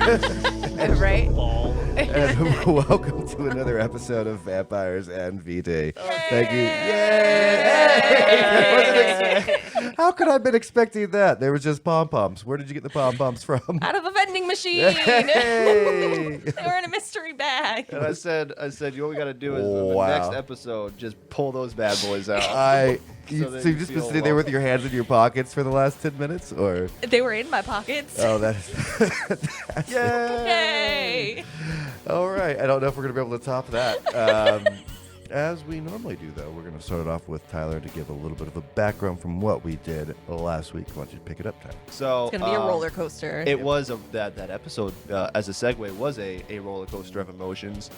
Right? And welcome to another episode of Vampires and Vitae. Thank you. Yay! How could I have been expecting that? There was just pom-poms. Where did you get the pom-poms from? Out of a vending machine. Hey! They were in a mystery bag. And I said, you all we got to do is in the next episode, just pull those bad boys out. So that you've you just been feel sitting there with your hands in your pockets for the last 10 minutes? Or They were in my pockets. Oh, that's Yay! All right. I don't know if we're going to be able to top that. As we normally do, though, we're going to start it off with Tyler to give a little bit of a background from what we did last week. Why don't you pick it up, Tyler? So It's going to be a roller coaster. It was that episode, as a segue, was a roller coaster of emotions.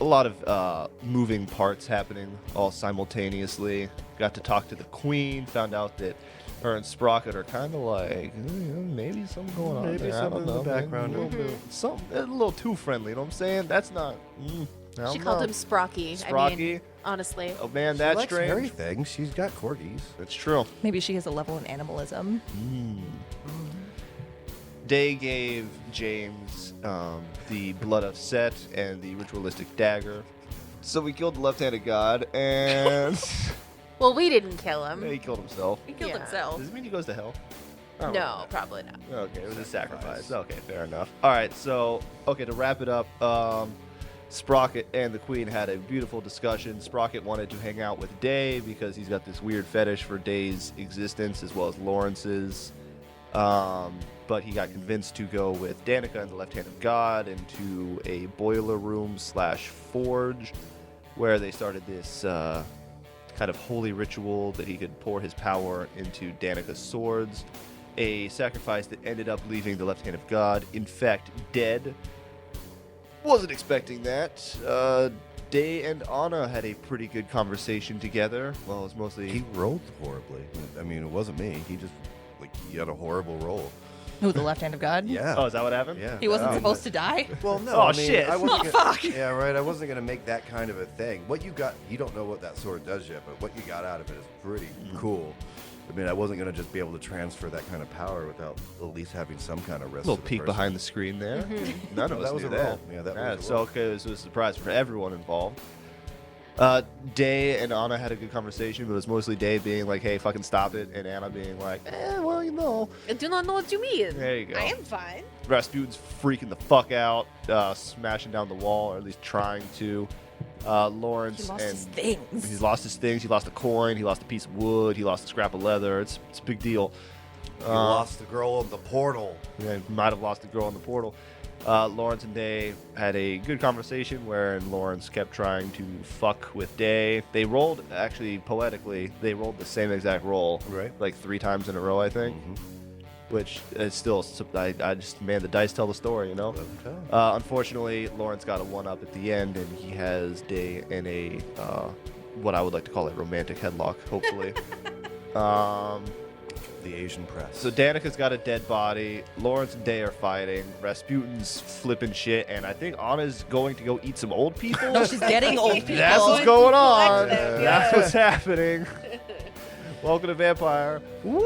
A lot of moving parts happening all simultaneously. Got to talk to the Queen. Found out that her and Sprocket are kind of like maybe something going on. Maybe there. something in the background. Something a little too friendly. You know what I'm saying? That's not. She called him Sprocky. Sprocky. I mean, honestly. Oh man, She that's likes strange. hairy things. She's got corgis. That's true. Maybe she has a level in animalism. Dae gave James the blood of Set and the ritualistic dagger. So we killed the left-handed god, and Well, we didn't kill him. he killed himself. He killed Yeah. himself. Does it mean he goes to hell? I don't No, know. probably not. Okay, it was a sacrifice. Okay, fair enough. All right, so, to wrap it up, Sprocket and the Queen had a beautiful discussion. Sprocket wanted to hang out with Dae because he's got this weird fetish for Dae's existence as well as Lawrence's. But he got convinced to go with Danika and the Left Hand of God into a boiler room / forge where they started this kind of holy ritual that he could pour his power into Danika's swords. A sacrifice that ended up leaving the Left Hand of God, in fact, dead. Wasn't expecting that. Dae and Anna had a pretty good conversation together. Well, it was mostly... He rolled horribly. I mean, it wasn't me. He just, he had a horrible roll. Who, the left hand of God? Yeah. Oh, is that what happened? Yeah. He wasn't supposed to die? Well, no. Oh, I mean, shit. I wasn't Oh, gonna, fuck. Yeah, right. I wasn't going to make that kind of a thing. What you got, you don't know what that sword does yet, but what you got out of it is pretty cool. I mean, I wasn't going to just be able to transfer that kind of power without at least having some kind of risk. A little peek behind the screen there. None of us That was knew a that. roll. Yeah, that was a so roll. okay, this was a surprise for everyone involved. Dae and Anna had a good conversation, but it was mostly Dae being like, "Hey, fucking stop it," and Anna being like, well, you know." I do not know what you mean. There you go. I am fine. Rasputin's freaking the fuck out, smashing down the wall, or at least trying to. Lawrence He lost and his things. He's lost his things. He lost a coin. He lost a piece of wood. He lost a scrap of leather. It's a big deal. You lost the girl in the portal. Yeah, he might have lost the girl in the portal. Lawrence and Dae had a good conversation wherein Lawrence kept trying to fuck with Dae. They rolled, actually, poetically, they rolled the same exact roll. Right. Like 3 times in a row, I think. Which is still, I just, man, the dice tell the story, you know? Unfortunately, Lawrence got a 1-up at the end, and he has Dae in a, what I would like to call a romantic headlock, hopefully. The Asian press. So Danika's got a dead body. Lawrence and Dae are fighting. Rasputin's flipping shit, and I think Anna's going to go eat some old people. No, she's getting old people. That's what's going on. Collective, That's what's happening. Welcome to Vampire. Woo!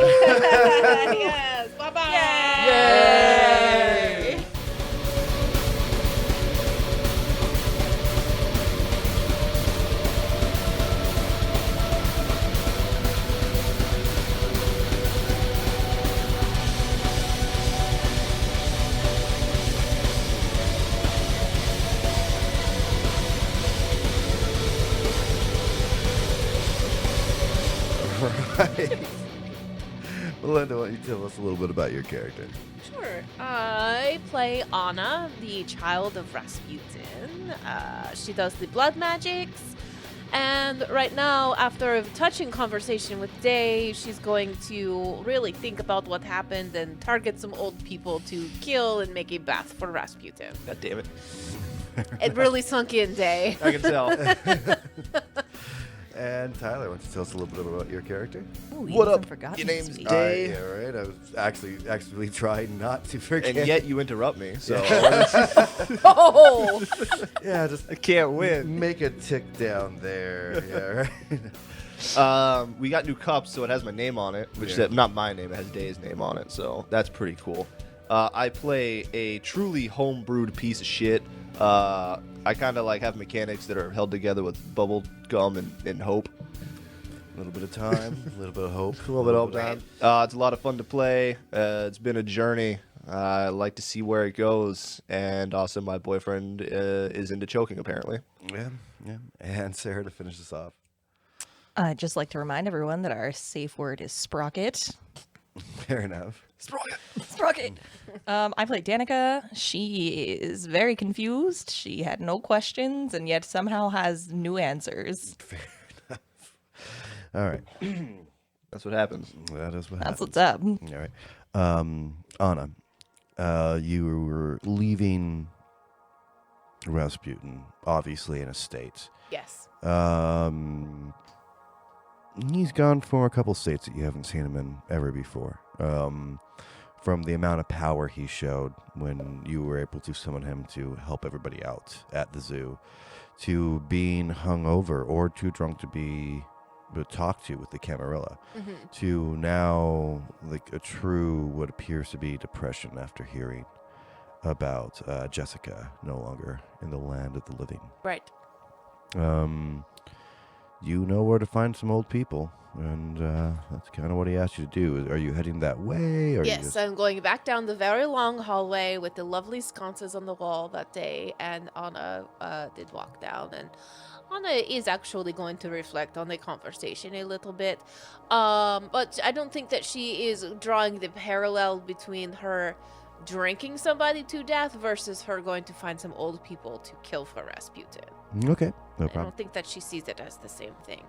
Yes. Bye-bye. Yay! Right. Melinda, why don't you tell us a little bit about your character? Sure. I play Anna, the child of Rasputin. She does the blood magics. And right now, after a touching conversation with Dae, she's going to really think about what happened and target some old people to kill and make a bath for Rasputin. God damn it. It really sunk in, Dae. I can tell. And Tyler, why don't you tell us a little bit about your character? Ooh, he What hasn't up? forgotten Your to name's speak. Dae. Yeah, right. I was actually trying not to forget. And yet you interrupt me, so Oh! yeah, just I can't win. make a tick down there. Yeah, right. We got new cups, so it has my name on it, which Yeah. is not my name, it has Dae's name on it, so that's pretty cool. I play a truly homebrewed piece of shit. I kind of like have mechanics that are held together with bubble gum and hope. A little bit of time, a little bit of hope. A little bit of time. It's a lot of fun to play. It's been a journey. I like to see where it goes. And also, my boyfriend is into choking, apparently. Yeah. And Sarah to finish this off. I'd just like to remind everyone that our safe word is Sprocket. Fair enough. Sprocket. I played Danika. She is very confused. She had no questions and yet somehow has new answers. Fair enough. All right. That's what happens. That is what That's happens. what's up. All right. Anna, you were leaving Rasputin, obviously in a state. Yes. He's gone for a couple states that you haven't seen him in ever before. From the amount of power he showed when you were able to summon him to help everybody out at the zoo, to being hungover or too drunk to be talked to with the Camarilla, to now like a true what appears to be depression after hearing about Jessica no longer in the land of the living. Right. You know where to find some old people, and that's kind of what he asked you to do. Are you heading that way? Or Yes, I'm going back down the very long hallway with the lovely sconces on the wall that day, and Anna did walk down, and Anna is actually going to reflect on the conversation a little bit, but I don't think that she is drawing the parallel between her drinking somebody to death versus her going to find some old people to kill for Rasputin. Okay, no I problem. don't think that she sees it as the same thing.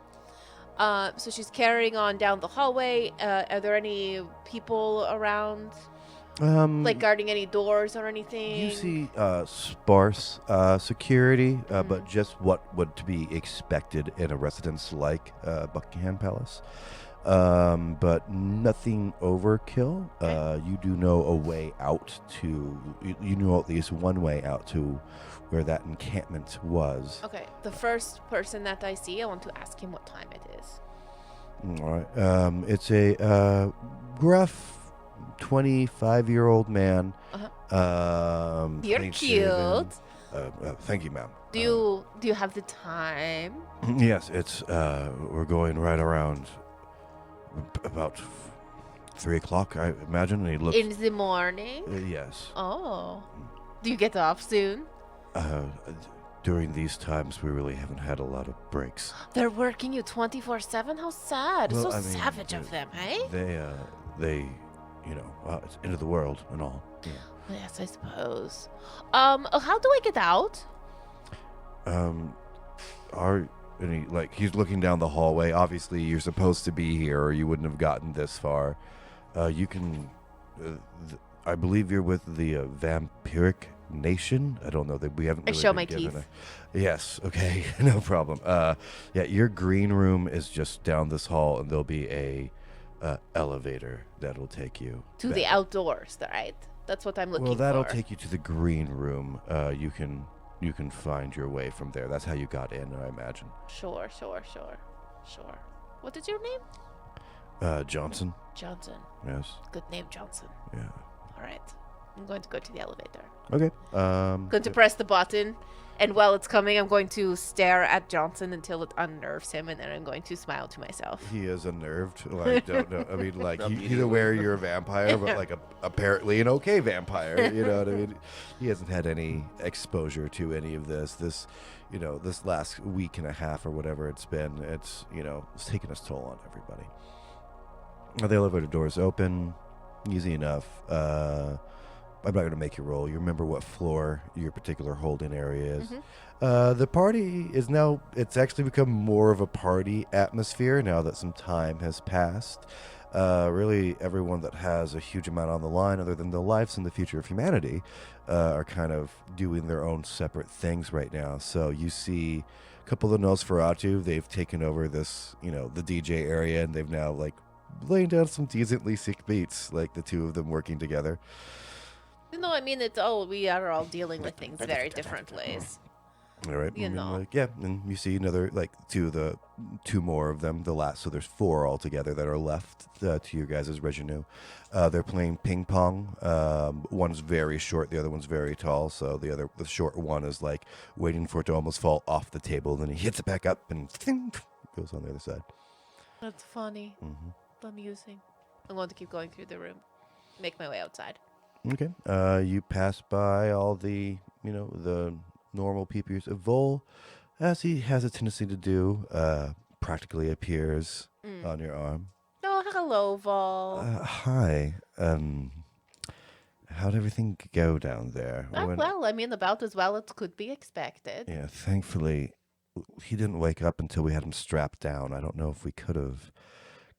So she's carrying on down the hallway. Are there any people around, like guarding any doors or anything? You see sparse security, but just what would to be expected in a residence like Buckingham Palace. But nothing overkill. You do know a way out to, you know at least one way out to where that encampment was. Okay, the first person that I see, I want to ask him what time it is. All right. It's a gruff 25-year-old man. You're clean-shaven. cute. Thank you, ma'am. Do you have the time? Yes, it's we're going right around about 3 o'clock, I imagine. And he looks. In the morning? Yes. Oh. Do you get off soon? During these times, we really haven't had a lot of breaks. They're working you 24/7? How sad. Well, So I mean, savage of them, eh? They, it's end of the world and all. Yeah. Yes, I suppose. How do I get out? He's looking down the hallway. Obviously, you're supposed to be here, or you wouldn't have gotten this far. You can, I believe you're with the vampiric nation. I don't know that we haven't. I Really show been my given teeth. Yes. Okay. No problem. Your green room is just down this hall, and there'll be a elevator that'll take you To back. the outdoors, right? That's what I'm looking for. Well, that'll take you to the green room. You can find your way from there. That's how you got in, I imagine. Sure. What is your name? Johnson. Johnson. Yes. Good name, Johnson. Yeah. All right. I'm going to go to the elevator. Okay. Going to press the button, and while it's coming, I'm going to stare at Johnson until it unnerves him, and then I'm going to smile to myself. He is unnerved. Like, don't know. I mean, like, he's aware you're a vampire, but like apparently an okay vampire. You know what I mean? He hasn't had any exposure to any of this. This last week and a half or whatever it's been. It's taken its toll on everybody. The elevator doors open, easy enough. I'm not going to make you roll. You remember what floor your particular holding area is. The party is now, it's actually become more of a party atmosphere now that some time has passed. Really, everyone that has a huge amount on the line, other than the lives and the future of humanity, are kind of doing their own separate things right now. So you see a couple of the Nosferatu, they've taken over this, the DJ area, and they've now, laying down some decently sick beats, the two of them working together. No, I mean, we are all dealing with things very different ways. All right. You know. Like, yeah, and you see another like two more of them. The last, so there's four altogether that are left to your guys' retinue. They're playing ping pong. One's very short, the other one's very tall. So the short one is like waiting for it to almost fall off the table. Then he hits it back up and goes on the other side. That's funny. Amusing. I'm going to keep going through the room. Make my way outside. Okay. You pass by all the the normal people. Vol, as he has a tendency to do, practically appears on your arm. Oh, hello, Vol. Hi. How'd everything go down there? Well, I mean, about as well as could be expected. Yeah, thankfully, he didn't wake up until we had him strapped down. I don't know if we could have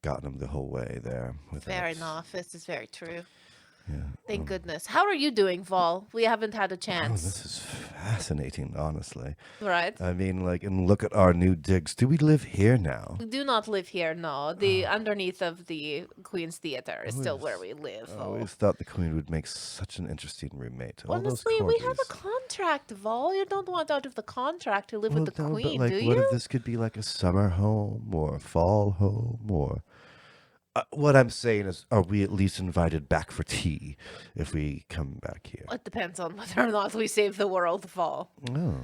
gotten him the whole way there. Fair enough. This is very true. Yeah. Thank goodness. How are you doing, Vol? We haven't had a Oh, chance. this is fascinating, honestly. Right? I mean, like, and look at our new digs. Do we live here now? We do not live here, no. The underneath of the Queen's Theater is still where we live. I always thought the Queen would make such an interesting roommate. All those Honestly, we have a corgis. contract, Vol. You don't want out of the contract to live with the No, Queen, but, like, do what you? if this could be like a summer home or a fall home or... what I'm saying is, are we at least invited back for tea if we come back here? It depends on whether or not we save the world, Vol. Oh.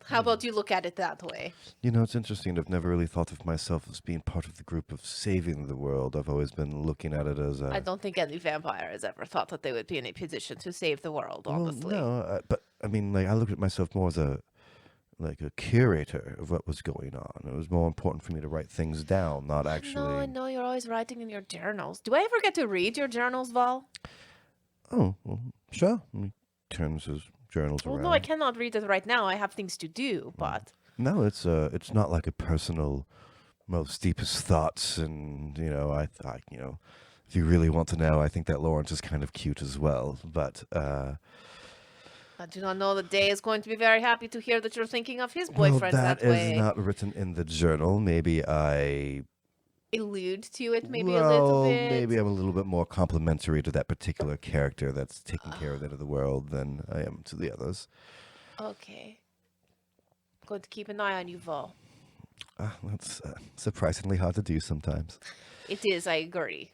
How about you look at it that way? You know, it's interesting. I've never really thought of myself as being part of the group of saving the world. I've always been looking at it as a... I don't think any vampire has ever thought that they would be in a position to save the world, honestly. Well, no, but I mean, like, I look at myself more as a curator of what was going on. It was more important for me to write things down, not actually... No, I know you're always writing in your journals. Do I ever get to read your journals, Vol? Oh, well, sure. He turns his journals Well, around. no, I cannot read it right now. I have things to do, but... No, it's not like a personal, most deepest thoughts, and I if you really want to know, I think that Lawrence is kind of cute as well. But I do not know that Dae is going to be very happy to hear that you're thinking of his boyfriend that that way. is not written in the journal. Maybe I Allude to it maybe a little bit. Maybe I'm a little bit more complimentary to that particular character that's taking care of the end of the world than I am to the others. Okay. I'm going to keep an eye on you, Vol. That's surprisingly hard to do sometimes. It is, I agree.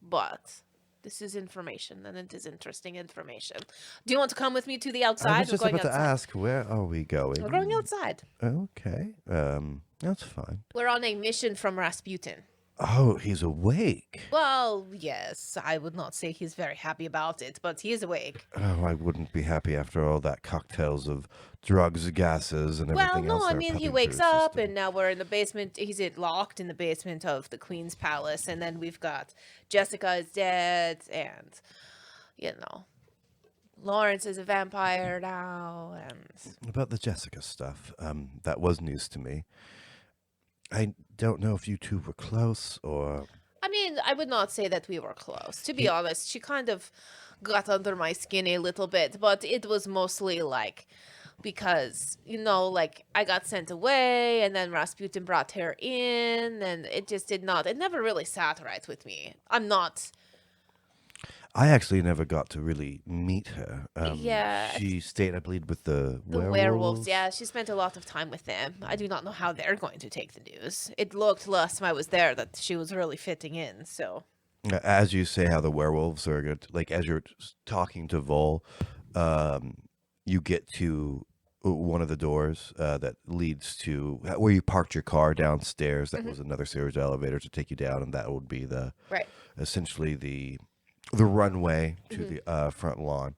But this is information, and it is interesting information. Do you want to come with me to the outside? I was just We're going about to outside. ask, where are we going? We're going outside. Okay, that's fine. We're on a mission from Rasputin. Oh, he's awake. Well, yes, I would not say he's very happy about it, but he is awake. Oh, I wouldn't be happy after all that cocktails of drugs, gases, and Well, everything else. no, I they're mean, he pumping wakes through his up, system. and now we're in the basement. He's locked in the basement of the Queen's Palace, and then we've got Jessica is dead, and, Lawrence is a vampire now, and... About the Jessica stuff, that was news to me. I don't know if you two were close or... I mean, I would not say that we were close. To be honest, she kind of got under my skin a little bit, but it was mostly because, I got sent away and then Rasputin brought her in and it just it never really sat right with me. I actually never got to really meet her. Yeah. She stayed, I believe, with the werewolves. Yeah, she spent a lot of time with them. I do not know how they're going to take the news. It looked last time I was there that she was really fitting in, so... As you say how the werewolves are good, as you're talking to Vol, you get to one of the doors that leads to where you parked your car downstairs. That was another series of elevators to take you down, and that would be essentially the runway to the front lawn.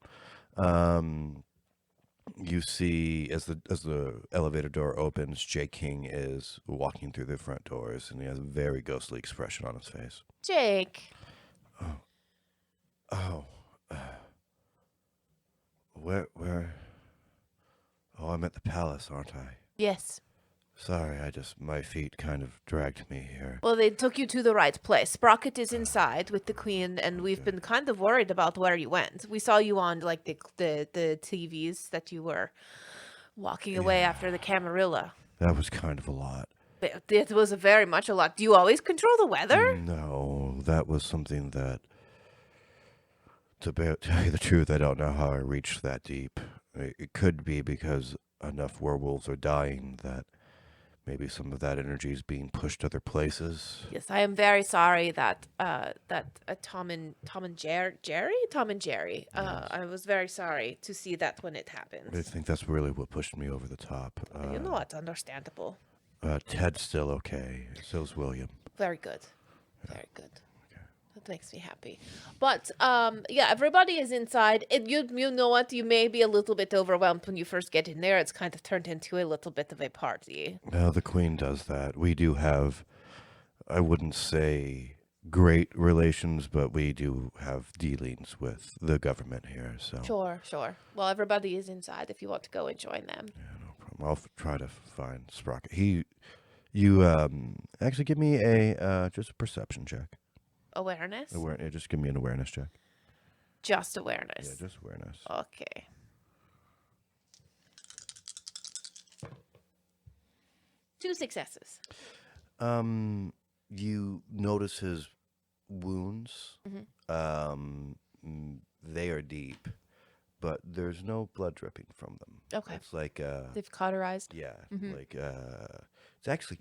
You see as the elevator door opens, Jay King is walking through the front doors, and he has a very ghostly expression on his face. Jake. Where? Oh, I'm at the palace, aren't I? Yes. Sorry, my feet kind of dragged me here. Well, they took you to the right place. Sprocket is inside with the Queen, and we've been kind of worried about where you went. We saw you on, the TVs that you were walking away after the Camarilla. That was kind of a lot. It was very much a lot. Do you always control the weather? No, that was something that, tell you the truth, I don't know how I reached that deep. It could be because enough werewolves are dying that maybe some of that energy is being pushed other places. Yes, I am very sorry that Tom and Jerry. I was very sorry to see that when it happened. I think that's really what pushed me over the top. You know what? Understandable. Ted's still okay. So's William. Very good. Very good. That makes me happy. But yeah, everybody is inside. You know what? You may be a little bit overwhelmed when you first get in there. It's kind of turned into a little bit of a party. Well, the Queen does that. We do have, I wouldn't say great relations, but we do have dealings with the government here. So Sure. Well, everybody is inside if you want to go and join them. yeah, no problem. I'll try to find Sprocket. You actually give me a just a perception check. Awareness? Just give me an awareness check. Just awareness. Yeah, just awareness. Okay. Two successes. You notice his wounds. They are deep, but there's no blood dripping from them. Okay. It's like They've cauterized. yeah, like it's actually,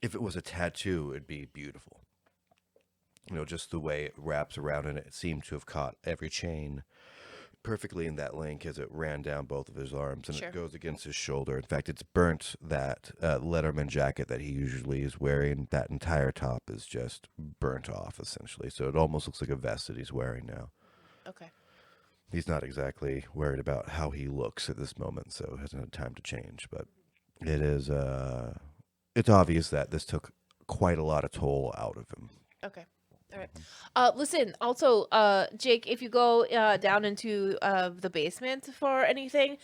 if it was a tattoo, it'd be beautiful. You know, just the way it wraps around, and it seemed to have caught every chain perfectly in that link as it ran down both of his arms, and Sure. it goes against his shoulder. In fact, it's burnt that Letterman jacket that he usually is wearing. That entire top is just burnt off, essentially. So it almost looks like a vest that he's wearing now. Okay. He's not exactly worried about how he looks at this moment, so hasn't had time to change. But it is, it's obvious that this took quite a lot of toll out of him. Okay. All right. Listen, also, Jake, if you go down into the basement for anything,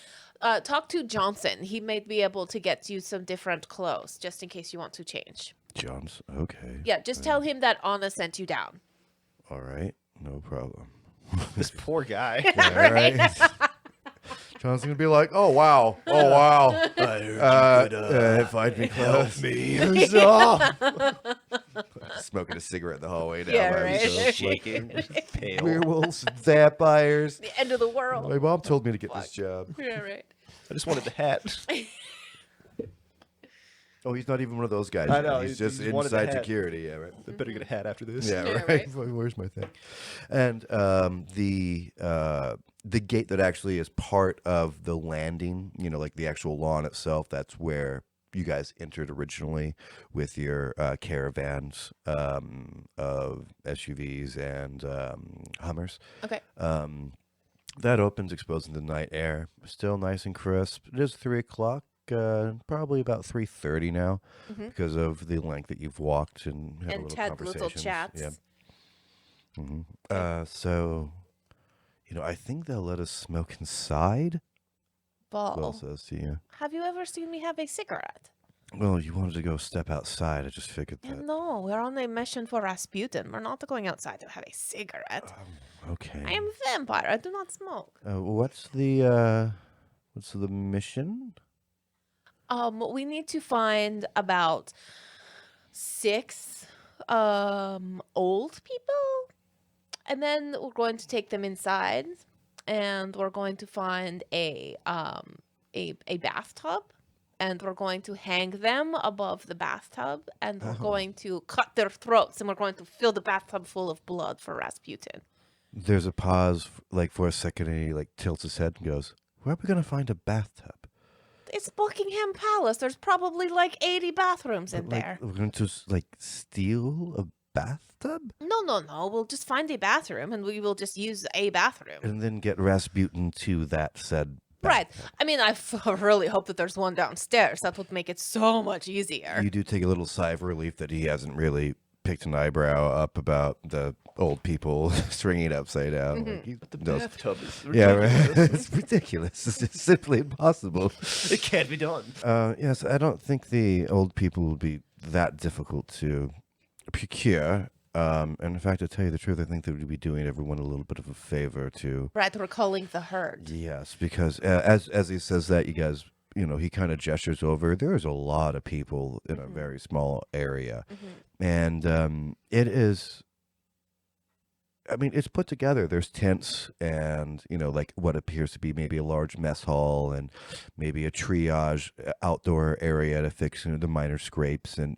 talk to Johnson. He may be able to get you some different clothes, just in case you want to change. John's okay. Yeah, just tell him that Anna sent you down. All right, no problem. This poor guy. All right. John's gonna be like, "Oh wow, find me clothes." Smoking a cigarette in the hallway now. Yeah, by right. himself. Shaking, pale. Werewolves, vampires. The end of the world. My mom told me to get this job. Yeah, right. I just wanted the hat. Oh, he's not even one of those guys. I yet. know, He's he just just wanted the inside hat. security. Yeah, right. I better get a hat after this. Yeah, Yeah, right. Where's my thing? And the gate that actually is part of the landing, you know, like the actual lawn itself, that's where you guys entered originally with your caravans of SUVs and Hummers. Okay. That opens, exposing the night air. Still nice and crisp. It is 3 o'clock. Probably about 3:30 now, because of the length that you've walked and had a And little had conversations. little chats. Yeah. So, you know, I think they'll let us smoke inside. Will Ball. says to you. Have you ever seen me have a cigarette? Well, you wanted to go step outside. I just figured Yeah, that. no, we're on a mission for Rasputin. We're not going outside to have a cigarette. Okay. I am a vampire. I do not smoke. What's the mission? We need to find about 6 old people, and then we're going to take them inside, and we're going to find a bathtub, and we're going to hang them above the bathtub, and we're going to cut their throats, and we're going to fill the bathtub full of blood for Rasputin. There's a pause, like for a second, and he like tilts his head and goes, "Where are we gonna find a bathtub?" It's Buckingham Palace. There's probably like 80 bathrooms in there. We're going to like steal a bathtub No. We'll just find a bathroom and we will just use a bathroom. and then get Rasputin to that said Right. bathtub. I mean, I really hope that there's one downstairs. That would make it so much easier. You do take a little sigh of relief that he hasn't really picked an eyebrow up about the old people stringing it upside down. Like, he The knows- bathtub is Yeah, ridiculous. right. It's ridiculous. It's just simply impossible. It can't be done. Yes, I don't think the old people will be that difficult to procure. And in fact, to tell you the truth, I think that we'd be doing everyone a little bit of a favor to. Right, we're calling the herd. Yes, because as he says that, you guys, you know, he kind of gestures over. There's a lot of people in a very small area, and it is. I mean, it's put together. There's tents and, like what appears to be maybe a large mess hall and maybe a triage outdoor area to fix the minor scrapes and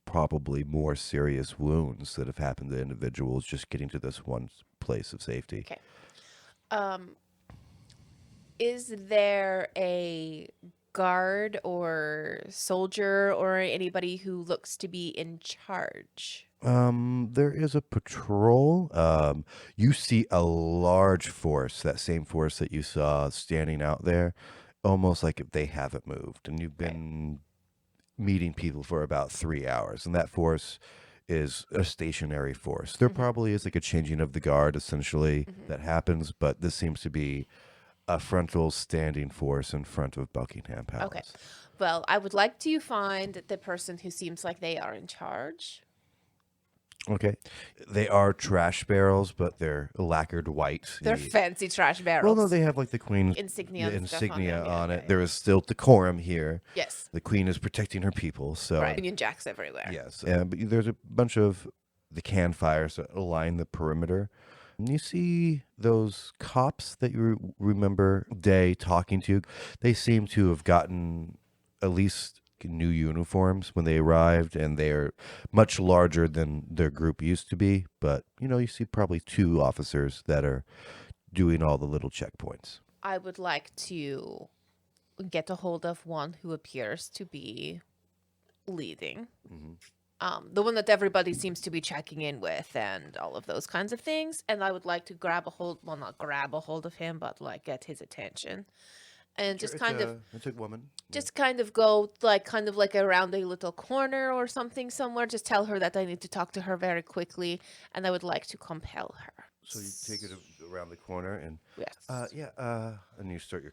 probably more serious wounds that have happened to individuals just getting to this one place of safety. Okay. Is there a guard or soldier or anybody who looks to be in charge? There is a patrol. You see a large force, that same force that you saw standing out there, almost like if they haven't moved. And you've been meeting people for about 3 hours, and that force is a stationary force. There probably is like a changing of the guard, essentially, that happens, but this seems to be a frontal standing force in front of Buckingham Palace. Okay. Well, I would like to find the person who seems like they are in charge. Okay. They are trash barrels, but they're lacquered white. They're fancy trash barrels. Well, no, they have like the Queen's Insignia and stuff insignia on on them. it. Yeah. There is still decorum here. Yes. The Queen is protecting her people, so Right. Union Jacks everywhere. yes. But there's a bunch of the campfires that align the perimeter. And you see those cops that you remember Dae talking to. They seem to have gotten at least new uniforms when they arrived, and they're much larger than their group used to be. But, you see probably 2 officers that are doing all the little checkpoints. I would like to get a hold of one who appears to be leading. The one that everybody seems to be checking in with and all of those kinds of things. And I would like to not grab a hold of him, but like get his attention. And just kind of It's a woman. just kind of go like around a little corner or something somewhere. Just tell her that I need to talk to her very quickly, and I would like to compel her. So you take it around the corner and Yes. and you start your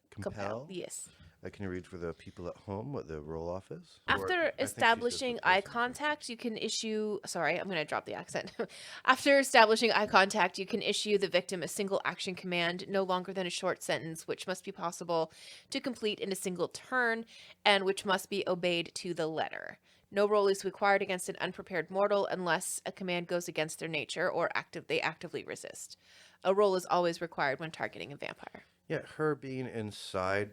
compel. Yes. Can you read for the people at home what the roll-off is? After establishing eye contact, you can issue. Sorry, I'm going to drop the accent. After establishing eye contact, you can issue the victim a single action command, no longer than a short sentence, which must be possible to complete in a single turn, and which must be obeyed to the letter. No roll is required against an unprepared mortal unless a command goes against their nature or they actively resist. A roll is always required when targeting a vampire. Yeah, her being inside,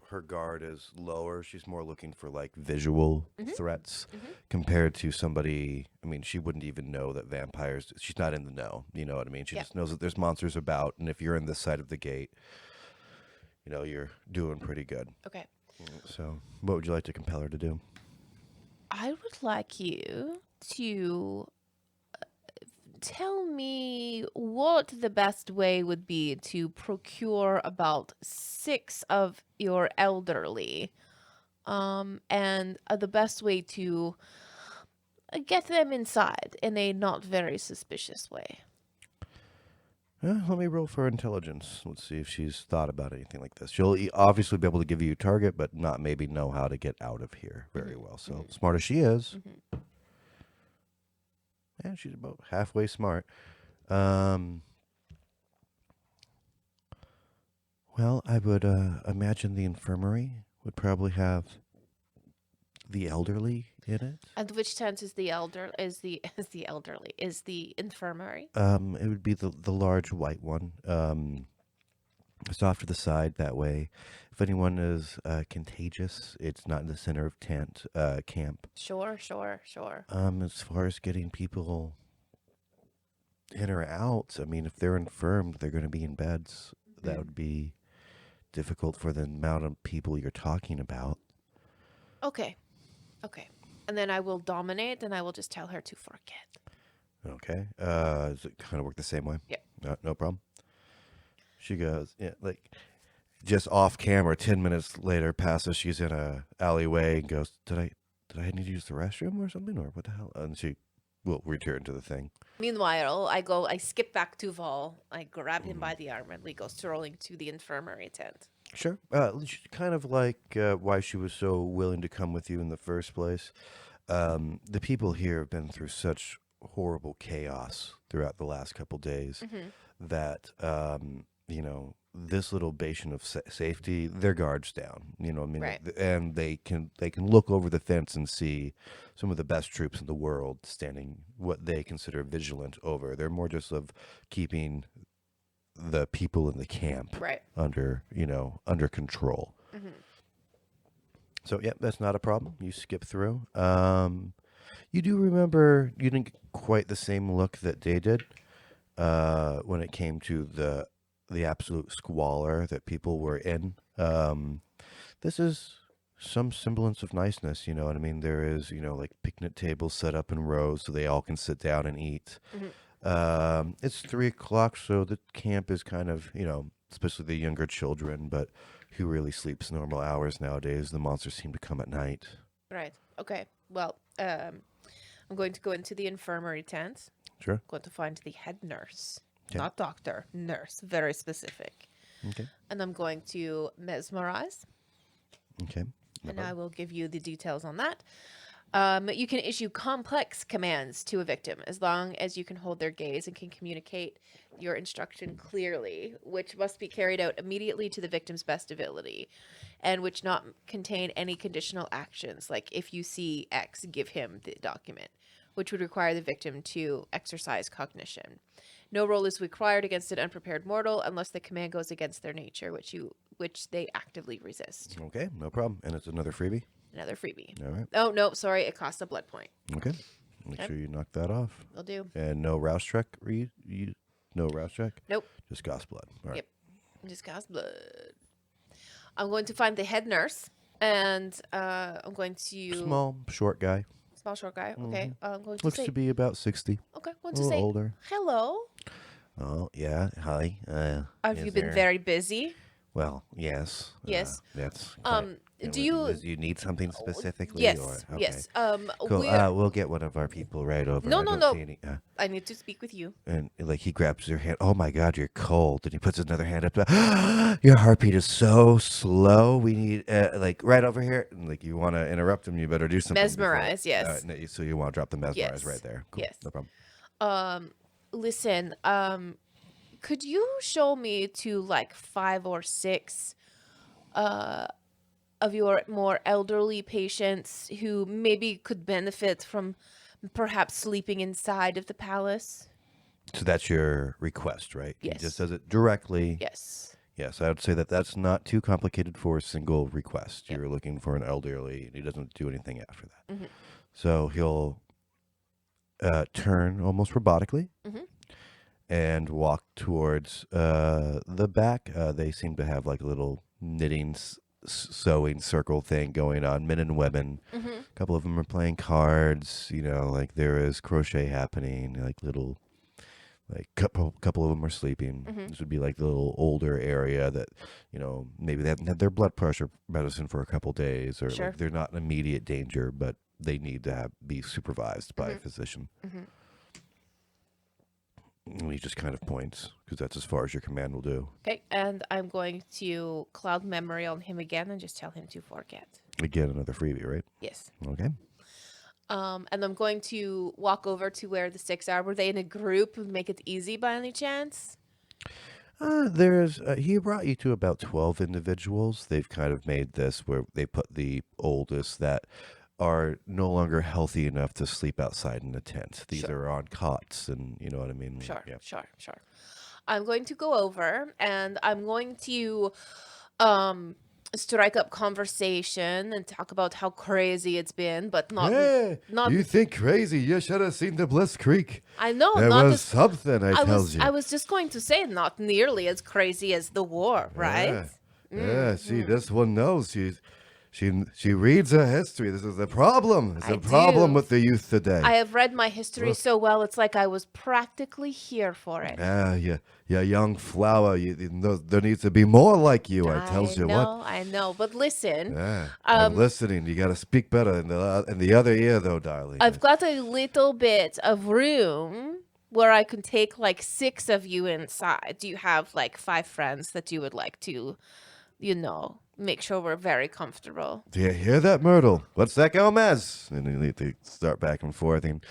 her guard is lower. She's more looking for like visual threats compared to somebody. I mean, she wouldn't even know that vampires. She's not in the know. You know what I mean? She just knows that there's monsters about, and if you're in this side of the gate, you're doing pretty good. Okay. So, what would you like to compel her to do? I would like you to tell me what the best way would be to procure about 6 of your elderly, and the best way to get them inside in a not very suspicious way. Let me roll for intelligence. Let's see if she's thought about anything like this. She'll obviously be able to give you a target, but not maybe know how to get out of here very well. So smart as she is, yeah, she's about halfway smart. Well, I would imagine the infirmary would probably have the elderly in it. And which tent is the infirmary? It would be the large white one. It's off to the side that way. If anyone is contagious, it's not in the center of camp. Sure. As far as getting people in or out, I mean, if they're infirmed, they're going to be in beds. That would be difficult for the amount of people you're talking about. Okay. And then I will dominate, and I will just tell her to forget. Okay. Does it kind of work the same way? Yeah. No problem. She goes, just off camera, 10 minutes later passes, she's in a alleyway and goes, did I need to use the restroom or something? Or what the hell? And she will return to the thing. Meanwhile, I skip back to Vol. I grab him by the arm, and we go strolling to the infirmary tent. Sure. Kind of like why she was so willing to come with you in the first place. The people here have been through such horrible chaos throughout the last couple days that, this little basin of safety, their guards down. You know, what I mean, Right. and they can look over the fence and see some of the best troops in the world standing what they consider vigilant over. They're more just of keeping the people in the camp Right. under control. So, yeah, that's not a problem. You skip through. You do remember you didn't get quite the same look that Dae did when it came to the absolute squalor that people were in. This is some semblance of niceness, you know what I mean? There is, like picnic tables set up in rows so they all can sit down and eat. It's 3:00, so the camp is kind of, especially the younger children, but who really sleeps normal hours nowadays? The monsters seem to come at night. Right. Okay. Well, I'm going to go into the infirmary tent. Sure. I'm going to find the head nurse. Okay. Not doctor, nurse. Very specific. Okay. And I'm going to mesmerize. Okay. And I will give you the details on that. You can issue complex commands to a victim as long as you can hold their gaze and can communicate your instruction clearly, which must be carried out immediately to the victim's best ability, and which not contain any conditional actions, like if you see X, give him the document, which would require the victim to exercise cognition. No roll is required against an unprepared mortal unless the command goes against their nature, which they actively resist. Okay, no problem. And it's another freebie. Another freebie. All right. Oh, no, sorry. It costs a blood point. Okay. Make sure you knock that off. Will do. And no Rouse check. No Rouse check. Nope. Just Goss blood. All right. Yep. Just costs blood. I'm going to find the head nurse, and I'm going to... Small, short guy. Small, short guy. Okay. I'm going to Looks say... to be about 60. Okay. I'm going A to little say... older. Hello. Oh, yeah. Hi. Have you been very busy? Well, yes. Yes. That's Do you... Do you need something specifically? Yes. Or? Okay. Yes. Cool. We'll get one of our people right over. No, I no, don't no. see any, I need to speak with you. and like he grabs your hand. Oh my God, you're cold. And he puts another hand up. Your heartbeat is so slow. We need like right over here. And like you want to interrupt him, you better do something. Mesmerize, yes. No, so you want to drop the mesmerize Yes. right there. Cool. Yes. No problem. Listen, could you show me to like 5 or 6 of your more elderly patients who maybe could benefit from perhaps sleeping inside of the palace? So that's your request, right? Yes. He just says it directly. Yes. Yes, I would say that that's not too complicated for a single request. You're looking for an elderly, and he doesn't do anything after that. Mm-hmm. So he'll turn almost robotically and walk towards the back. They seem to have like a little knitting, sewing circle thing going on, men and women. A couple of them are playing cards, like there is crochet happening, like little... Like couple of them are sleeping. This would be like the little older area that, maybe they haven't had their blood pressure medicine for a couple days, or Sure. like they're not in immediate danger, but they need to be supervised by a physician. And he just kind of points because that's as far as your command will do. Okay, and I'm going to cloud memory on him again and just tell him to forget. Again, another freebie, right? Yes. Okay. And I'm going to walk over to where the 6 are. Were they in a group? Make it easy by any chance? He brought you to about 12 individuals. They've kind of made this where they put the oldest that are no longer healthy enough to sleep outside in a tent. These are on cots, and you know what I mean? Sure, Yeah. sure. I'm going to go over and I'm going to strike up conversation and talk about how crazy it's been, but not You think crazy? You should have seen the Bliss Creek. I know There not was as something, I tells you. I was just going to say not nearly as crazy as the war, right? Yeah, see, this one knows. She reads her history. This is the problem. It's I a problem do. with the youth today. I have read my history so well, it's like I was practically here for it. Yeah, young flower. There needs to be more like you. I tells you what. I know, but listen, Yeah, I'm listening. You got to speak better in the other ear, though, darling. I've got a little bit of room where I can take like 6 of you inside. Do you have like 5 friends that you would like to, make sure we're very comfortable. Do you hear that, Myrtle? What's that, Gomez? And they start back and forth. And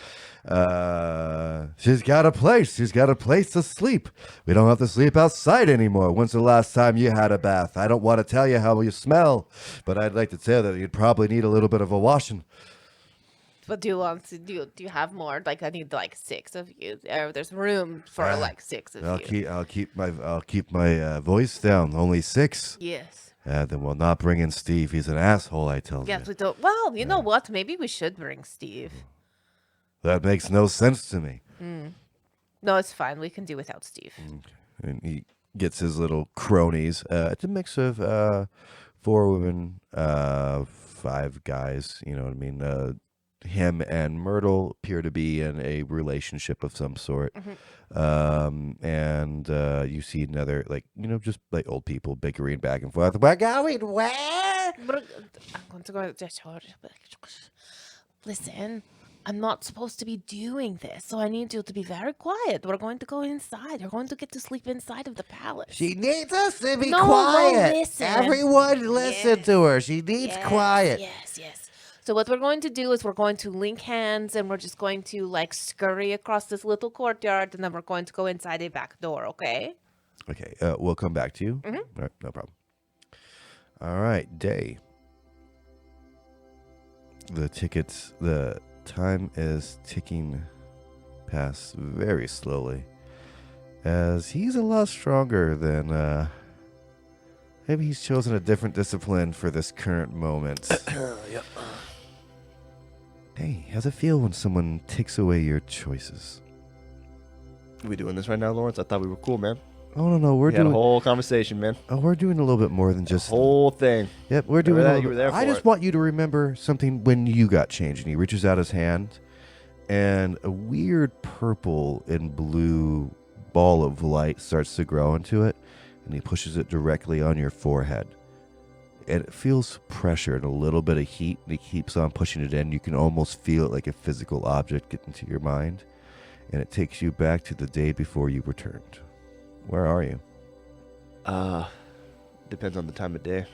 she's got a place. She's got a place to sleep. We don't have to sleep outside anymore. When's the last time you had a bath? I don't want to tell you how you smell, but I'd like to tell you that you'd probably need a little bit of a washing. What do you want to do? Do you have more? Like, I need like 6 of you. There's room for like 6 of you. I'll keep my voice down. Only 6. Yes. Then we'll not bring in Steve. He's an asshole, I tell you. Yes, we don't. Well, you know what? Maybe we should bring Steve. That makes no sense to me. No, it's fine. We can do without Steve. And he gets his little cronies. It's a mix of 4 women, 5 guys. You know what I mean? Him and Myrtle appear to be in a relationship of some sort. And you see another, like, just like old people bickering back and forth. We're going where? I'm going to go. Listen, I'm not supposed to be doing this, so I need you to be very quiet. We're going to go inside. You're going to get to sleep inside of the palace. She needs us to be No, quiet. well, listen. Everyone listen to her. She needs quiet. Yes. So what we're going to do is we're going to link hands and we're just going to like scurry across this little courtyard and then we're going to go inside a back door, okay? Okay, we'll come back to you. All right, no problem. All right, Dae. The time is ticking past very slowly as he's a lot stronger than, maybe he's chosen a different discipline for this current moment. Yep. Hey, how's it feel when someone takes away your choices? Are we doing this right now, Lawrence? I thought we were cool, man. Oh, no, we're We had doing a whole conversation, man. Oh, we're doing a little bit more than just The whole thing. Yep, we're doing. Remember that? You were there I for just it. want you to remember something when you got changed. And he reaches out his hand, and a weird purple and blue ball of light starts to grow into it, and he pushes it directly on your forehead. And it feels pressure and a little bit of heat, and he keeps on pushing it in. You can almost feel it like a physical object get into your mind, and it takes you back to the day before you returned. Where are you? Depends on the time of day.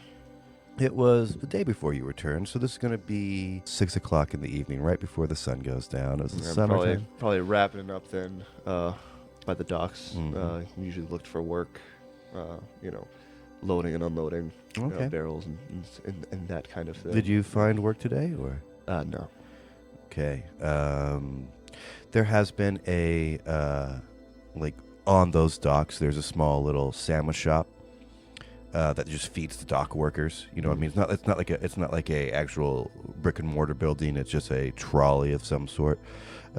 It was the day before you returned, so this is going to be 6 o'clock in the evening, right before the sun goes down. It was the summertime. Probably wrapping it up then by the docks. Usually looked for work, loading and unloading barrels and that kind of thing. Did you find work today, or? No. Okay. There has been a, on those docks, there's a small little sandwich shop that just feeds the dock workers. You know what I mean? It's not like a actual brick and mortar building. It's just a trolley of some sort.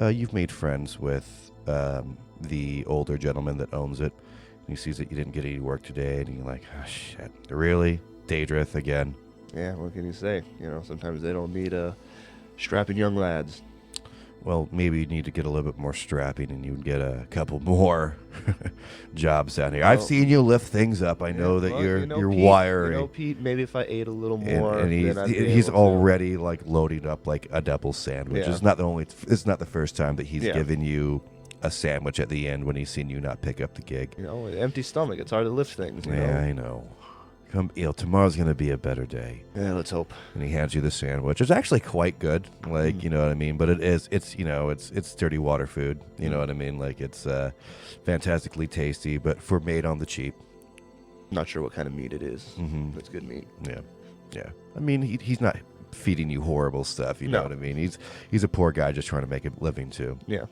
You've made friends with the older gentleman that owns it. And he sees that you didn't get any work today, and you're like, oh, shit. Really? Daedrith again? Yeah, what can you say? Sometimes they don't need strapping young lads. Well, maybe you need to get a little bit more strapping, and you would get a couple more jobs down here. I've seen you lift things up. I know that you're Pete, wiry. Pete, maybe if I ate a little more, and he's already like loading up like a double sandwich. Yeah. It's not the first time that he's given you a sandwich at the end when he's seen you not pick up the gig. An empty stomach. It's hard to lift things. I know. Tomorrow's gonna be a better day. Yeah, let's hope. And he hands you the sandwich. It's actually quite good, you know what I mean. But it's dirty water food. You know what I mean. Like it's fantastically tasty, but for made on the cheap. Not sure what kind of meat it is. It's good meat. Yeah. I mean, he's not feeding you horrible stuff. You know what I mean. He's a poor guy just trying to make a living too. Yeah.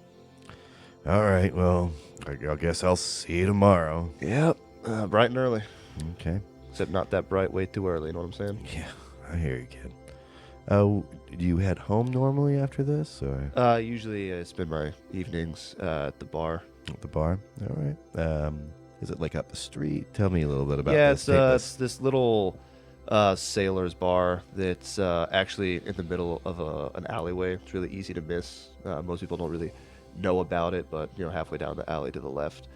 All right. Well, I guess I'll see you tomorrow. Yep. Bright and early. Okay. Except not that bright, way too early, you know what I'm saying? Yeah, I hear you, kid. Do you head home normally after this, or? Usually I spend my evenings at the bar. At the bar? All right. Is it like up the street? Tell me a little bit about this. Yeah, it's this little sailor's bar that's actually in the middle of an alleyway. It's really easy to miss. Most people don't really know about it, but halfway down the alley to the left.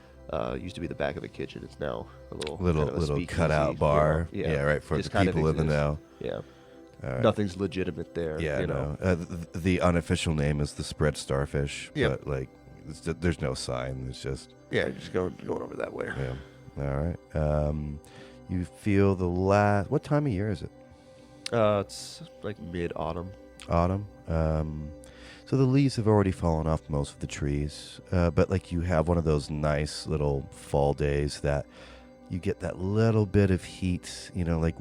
Used to be the back of the kitchen. It's now a little cutout bar. Yeah, right, for the people in the know. Yeah. Right. Nothing's legitimate there. Yeah, the unofficial name is the Spread Starfish. Yeah. But there's no sign. It's just just going over that way. Yeah. All right. You feel the last. What time of year is it? It's like mid-autumn. Autumn. So the leaves have already fallen off most of the trees, but like you have one of those nice little fall days that you get that little bit of heat, like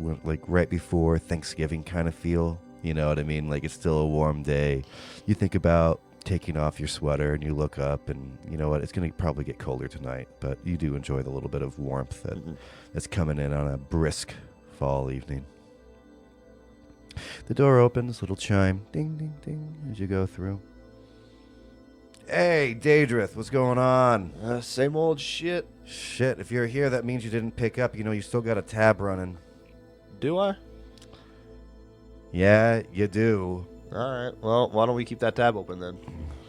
right before Thanksgiving kind of feel. You know what I mean? Like it's still a warm day. You think about taking off your sweater and you look up and you know what? It's going to probably get colder tonight, but you do enjoy the little bit of warmth that's coming in on a brisk fall evening. The door opens, little chime, ding, ding, ding, as you go through. Hey, Daedrith, what's going on? Same old shit. Shit, if you're here, that means you didn't pick up. You still got a tab running. Do I? Yeah, you do. All right. Well, why don't we keep that tab open then?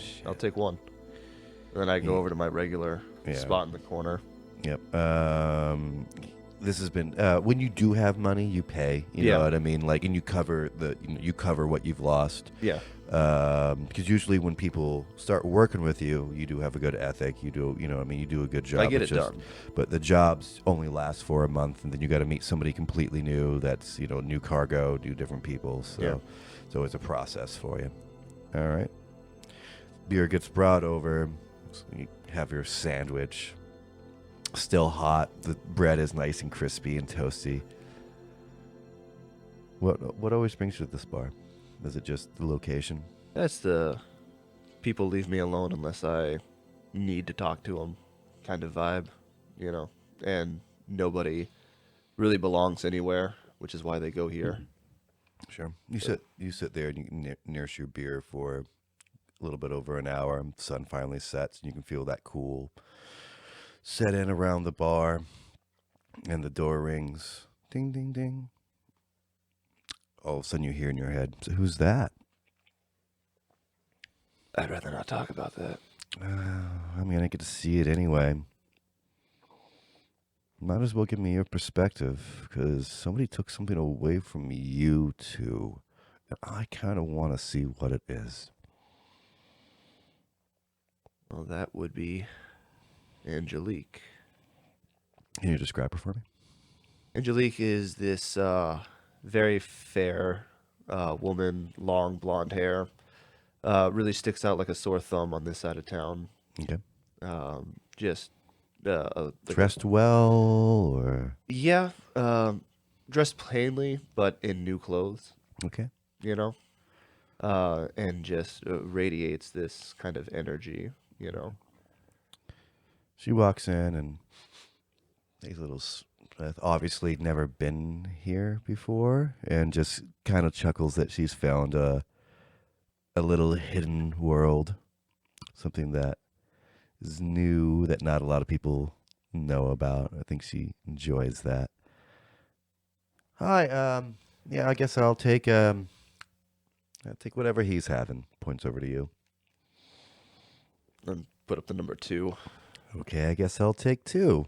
Shit. I'll take one. And then I go over to my regular spot in the corner. Yep. This has been when you do have money, you pay. You know what I mean? Like, and you cover you cover what you've lost. Yeah. Because usually when people start working with you, you do have a good ethic. You do, you do a good job. I get it done. But the jobs only last for a month, and then you got to meet somebody completely new. That's new cargo, new different people. So, so it's a process for you. All right. Beer gets brought over. So you have your sandwich. Still hot. The bread is nice and crispy and toasty. What always brings you to this bar? Is it just the location? That's the people leave me alone unless I need to talk to them kind of vibe, and nobody really belongs anywhere, which is why they go here. Sure. You sit there and you can nurse your beer for a little bit over an hour. The sun finally sets and you can feel that cool set in around the bar, and the door rings. Ding, ding, ding. All of a sudden you hear in your head, so who's that? I'd rather not talk about that. I get to see it anyway. Might as well give me your perspective, because somebody took something away from you too, and I kind of want to see what it is. Well, that would be Angelique. Can you describe her for me? Angelique is this very fair woman, long blonde hair. Really sticks out like a sore thumb on this side of town. Okay. Just dressed well, or dressed plainly, but in new clothes. okay. And just radiates this kind of energy. She walks in and takes a little. Obviously never been here before, and just kind of chuckles that she's found a little hidden world, something that is new that not a lot of people know about. I think she enjoys that. Hi, I guess I'll take whatever he's having. Points over to you. And put up the number 2. Okay, I guess I'll take 2.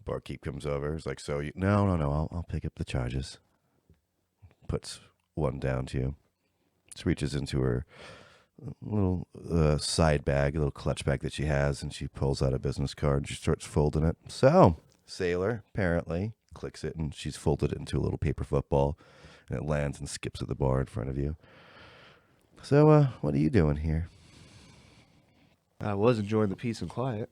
Barkeep comes over. He's like, so you... No, I'll pick up the charges. Puts one down to you. Just reaches into her little side bag, a little clutch bag that she has, and she pulls out a business card and she starts folding it. So, sailor, apparently, clicks it, and she's folded it into a little paper football, and it lands and skips at the bar in front of you. So, what are you doing here? I was enjoying the peace and quiet.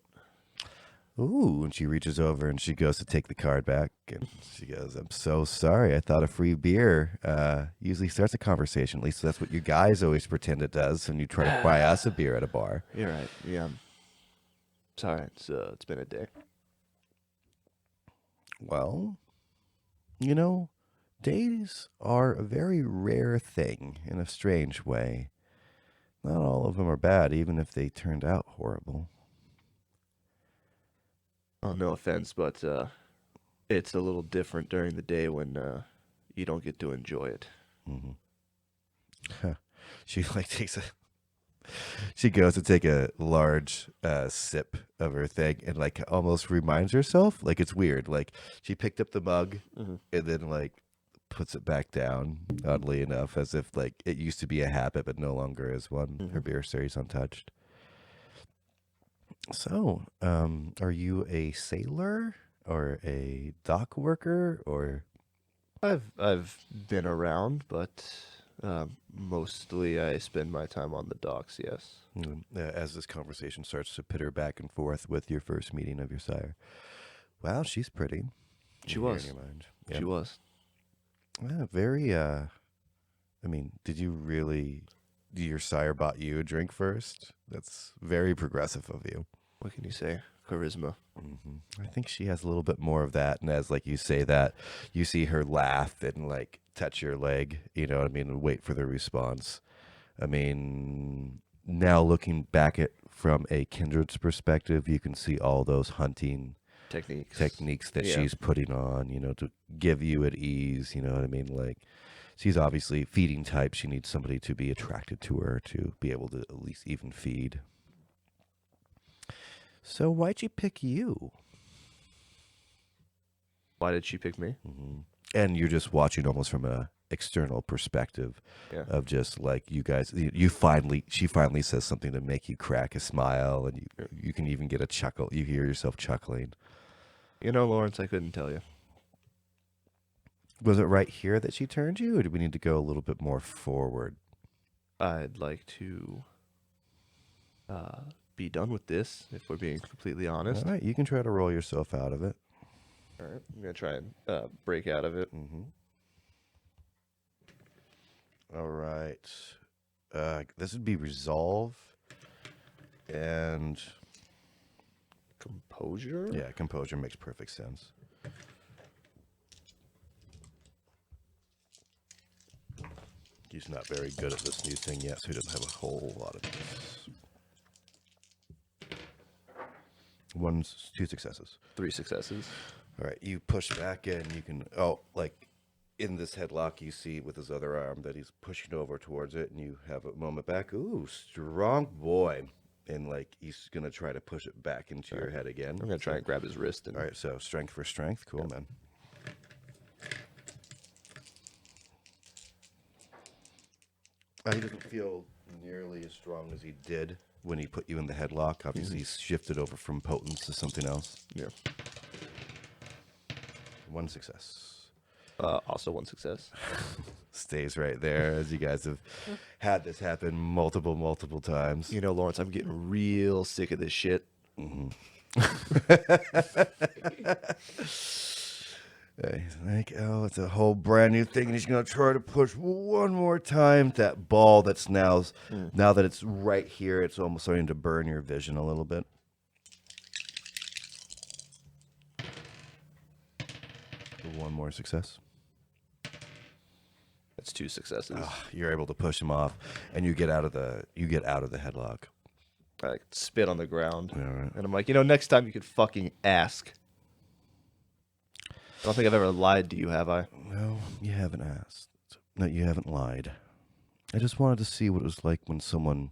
Ooh, and she reaches over and she goes to take the card back, and she goes, I'm so sorry. I thought a free beer usually starts a conversation. At least that's what you guys always pretend it does when you try to buy us a beer at a bar. You're right. Yeah. Sorry, it's been a day. Well, days are a very rare thing in a strange way. Not all of them are bad, even if they turned out horrible. Oh, no offense, but it's a little different during the day when you don't get to enjoy it. Mm-hmm. She she goes to take a large sip of her thing and almost reminds herself, it's weird. She picked up the mug and then puts it back down, oddly enough, as if it used to be a habit but no longer is one. Her beer stays untouched. So, are you a sailor? or a dock worker, or? I've been around, but mostly I spend my time on the docks. Yes. As this conversation starts to pitter back and forth with your first meeting of your sire. Wow, she's pretty. She You hear was. in your mind. She was. Yeah, very. I mean, did your sire bought you a drink first? That's very progressive of you. What can you say? Charisma. I think she has a little bit more of that, and as like you say that, you see her laugh and like touch your leg, you know what I mean, and wait for the response. I mean, now looking back at from a kindred's perspective, you can see all those hunting techniques that she's putting on, you know, to give you at ease, you know what I mean? Like, she's obviously feeding type. She needs somebody to be attracted to her to be able to at least even feed. So why'd she pick you? Why did she pick me? And you're just watching almost from a external perspective of just like you guys. She finally says something to make you crack a smile, and you can even get a chuckle. You hear yourself chuckling. You know, Lawrence, I couldn't tell you. Was it right here that she turned you, or do we need to go a little bit more forward? I'd like to be done with this, if we're being completely honest. All right, you can try to roll yourself out of it. All right, I'm going to try and break out of it. All right. This would be resolve and Composure? yeah, composure makes perfect sense. He's not very good at this new thing yet, so he doesn't have a whole lot of this. 2 successes. 3 successes. All right, you push back in. You can, like in this headlock, you see with his other arm that he's pushing over towards it, and you have a moment back. Ooh, strong boy. And like he's going to try to push it back into your head again. I'm going to try and grab his wrist. And... All right, so strength for strength. Cool, man. He doesn't feel nearly as strong as he did when he put you in the headlock. Obviously, he's shifted over from potence to something else. Yeah. 1 success. Also 1 success. Stays right there as you guys have had this happen multiple times. You know, Lawrence, I'm getting real sick of this shit. He's like, oh, it's a whole brand new thing, and he's going to try to push one more time that ball that's now that it's right here, it's almost starting to burn your vision a little bit. One more success. That's 2 successes. You're able to push him off, and you get out of the headlock. I like, spit on the ground, Yeah, right. and I'm like, next time you could fucking ask. I don't think I've ever lied to you, have I? No, you haven't asked. No, you haven't lied. I just wanted to see what it was like when someone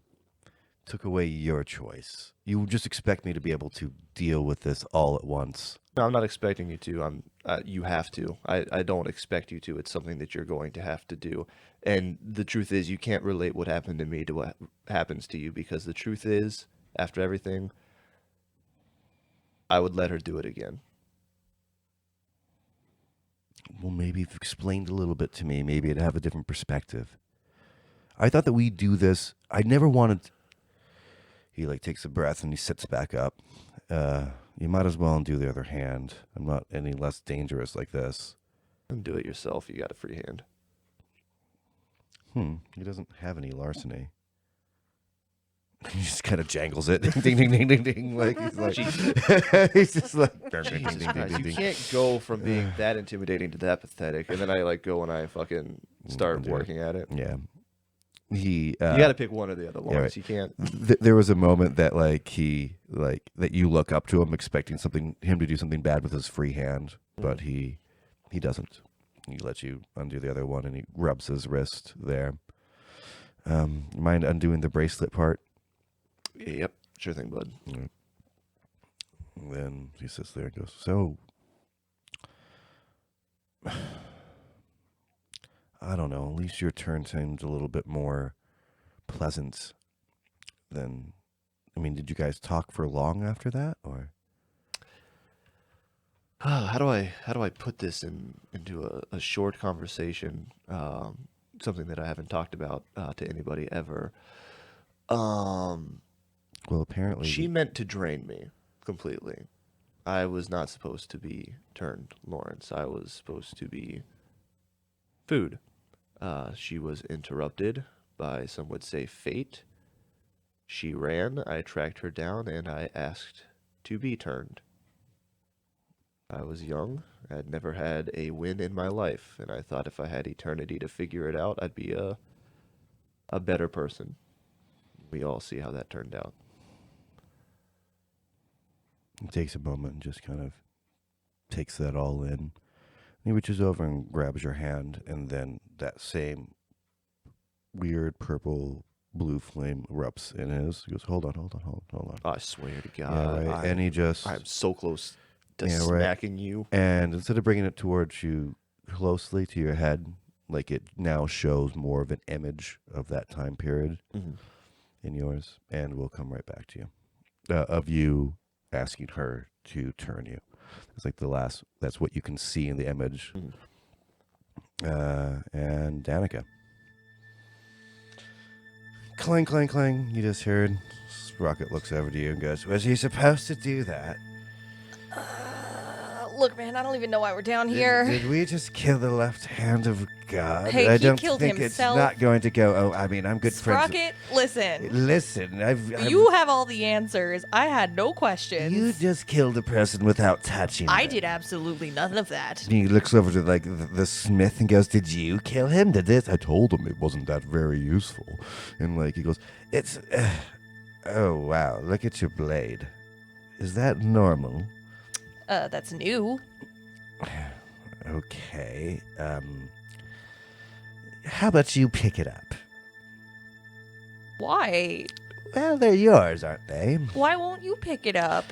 took away your choice. You just expect me to be able to deal with this all at once. No, I'm not expecting you to. You have to. I don't expect you to. It's something that you're going to have to do. And the truth is, you can't relate what happened to me to what happens to you, because the truth is, after everything, I would let her do it again. Well, maybe if you explained a little bit to me, maybe I'd have a different perspective. I thought that we do this. I never wanted... He like takes a breath and he sits back up. You might as well undo the other hand. I'm not any less dangerous like this. And do it yourself. You got a free hand. He doesn't have any larceny. He just kind of jangles it. Ding, ding, ding, ding, ding. Like, he's like, he's just like, Jesus Christ, you can't go from being that intimidating to that pathetic, and then I like go and I fucking start working at it. Yeah. You got to pick one or the other, Lawrence. Yeah, right. You can't. There was a moment that that you look up to him, expecting him to do something bad with his free hand, but he doesn't. He lets you undo the other one, and he rubs his wrist there. Mind undoing the bracelet part? Yep, sure thing, bud. And then he sits there and goes, so, I don't know, at least your turn seemed a little bit more pleasant than, did you guys talk for long after that, or? how do I put this into a short conversation? Something that I haven't talked about to anybody ever. Well, apparently She meant to drain me completely. I was not supposed to be turned Lawrence. I was supposed to be food. She was interrupted by, some would say, fate. She ran, I tracked her down, and I asked to be turned. I was young. I had never had a win in my life, and I thought if I had eternity to figure it out, I'd be a better person. We all see how that turned out. he takes a moment and just kind of takes that all in. He reaches over and grabs your hand, and then that same weird purple blue flame erupts in his. He goes, hold on. I swear to Yeah, God. right. And he just... I'm so close to Yeah, right. smacking you. And instead of bringing it towards you closely to your head, like it now shows more of an image of that time period in yours, and we'll come right back to you. Of you asking her to turn you. It's like the last, that's what you can see in the image. And Danika. Clang, clang, clang. You just heard. Sprocket looks over to you and goes, was he supposed to do that? Look, man, I don't even know why we're down here. Did we just kill the left hand of God? Hey, I he don't killed think himself. it's not going to go. Oh, I mean, I'm good friends. Sprocket, listen. Listen, You have all the answers. I had no questions. You just killed a person without touching I them. did absolutely none of that. He looks over to like the smith and goes, "Did you kill him? Did this?" I told him it wasn't that very useful, and like he goes, "It's, oh wow, look at your blade. Is that normal?" That's new. Okay. How about you pick it up? Why? Well, they're yours, aren't they? Why won't you pick it up?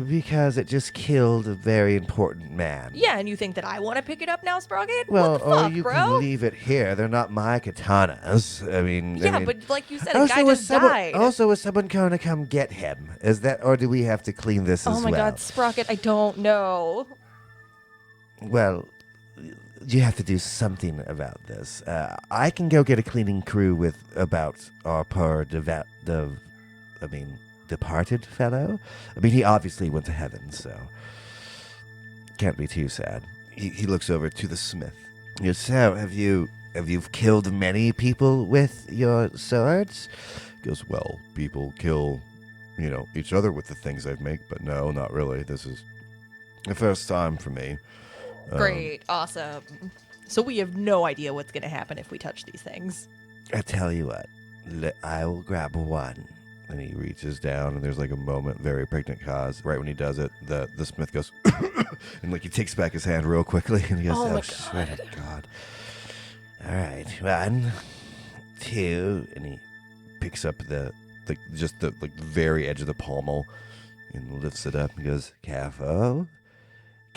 Because it just killed a very important man. Yeah, and you think that I want to pick it up now, Sprocket? Well, what the fuck, or you bro? can leave it here. They're not my katanas. I mean, Yeah, but like you said, a guy just someone, died. Also, is someone going to come get him? Is that, or do we have to clean this as Oh well? my God, Sprocket, I don't know. Well, you have to do something about this. I can go get a cleaning crew with about our poor departed fellow. I mean, he obviously went to heaven, so can't be too sad. He looks over to the smith. He goes, so, have you killed many people with your swords? He goes, well, people kill, each other with the things they make, but no, not really. This is the first time for me. Great, awesome. So we have no idea what's going to happen if we touch these things. I tell you what, I will grab one. And he reaches down, and there's like a moment, very pregnant cause. Right when he does it, the smith goes, and like he takes back his hand real quickly, and he goes, Oh my swear to God. All right, 1, 2, and he picks up the very edge of the pommel and lifts it up and goes, careful,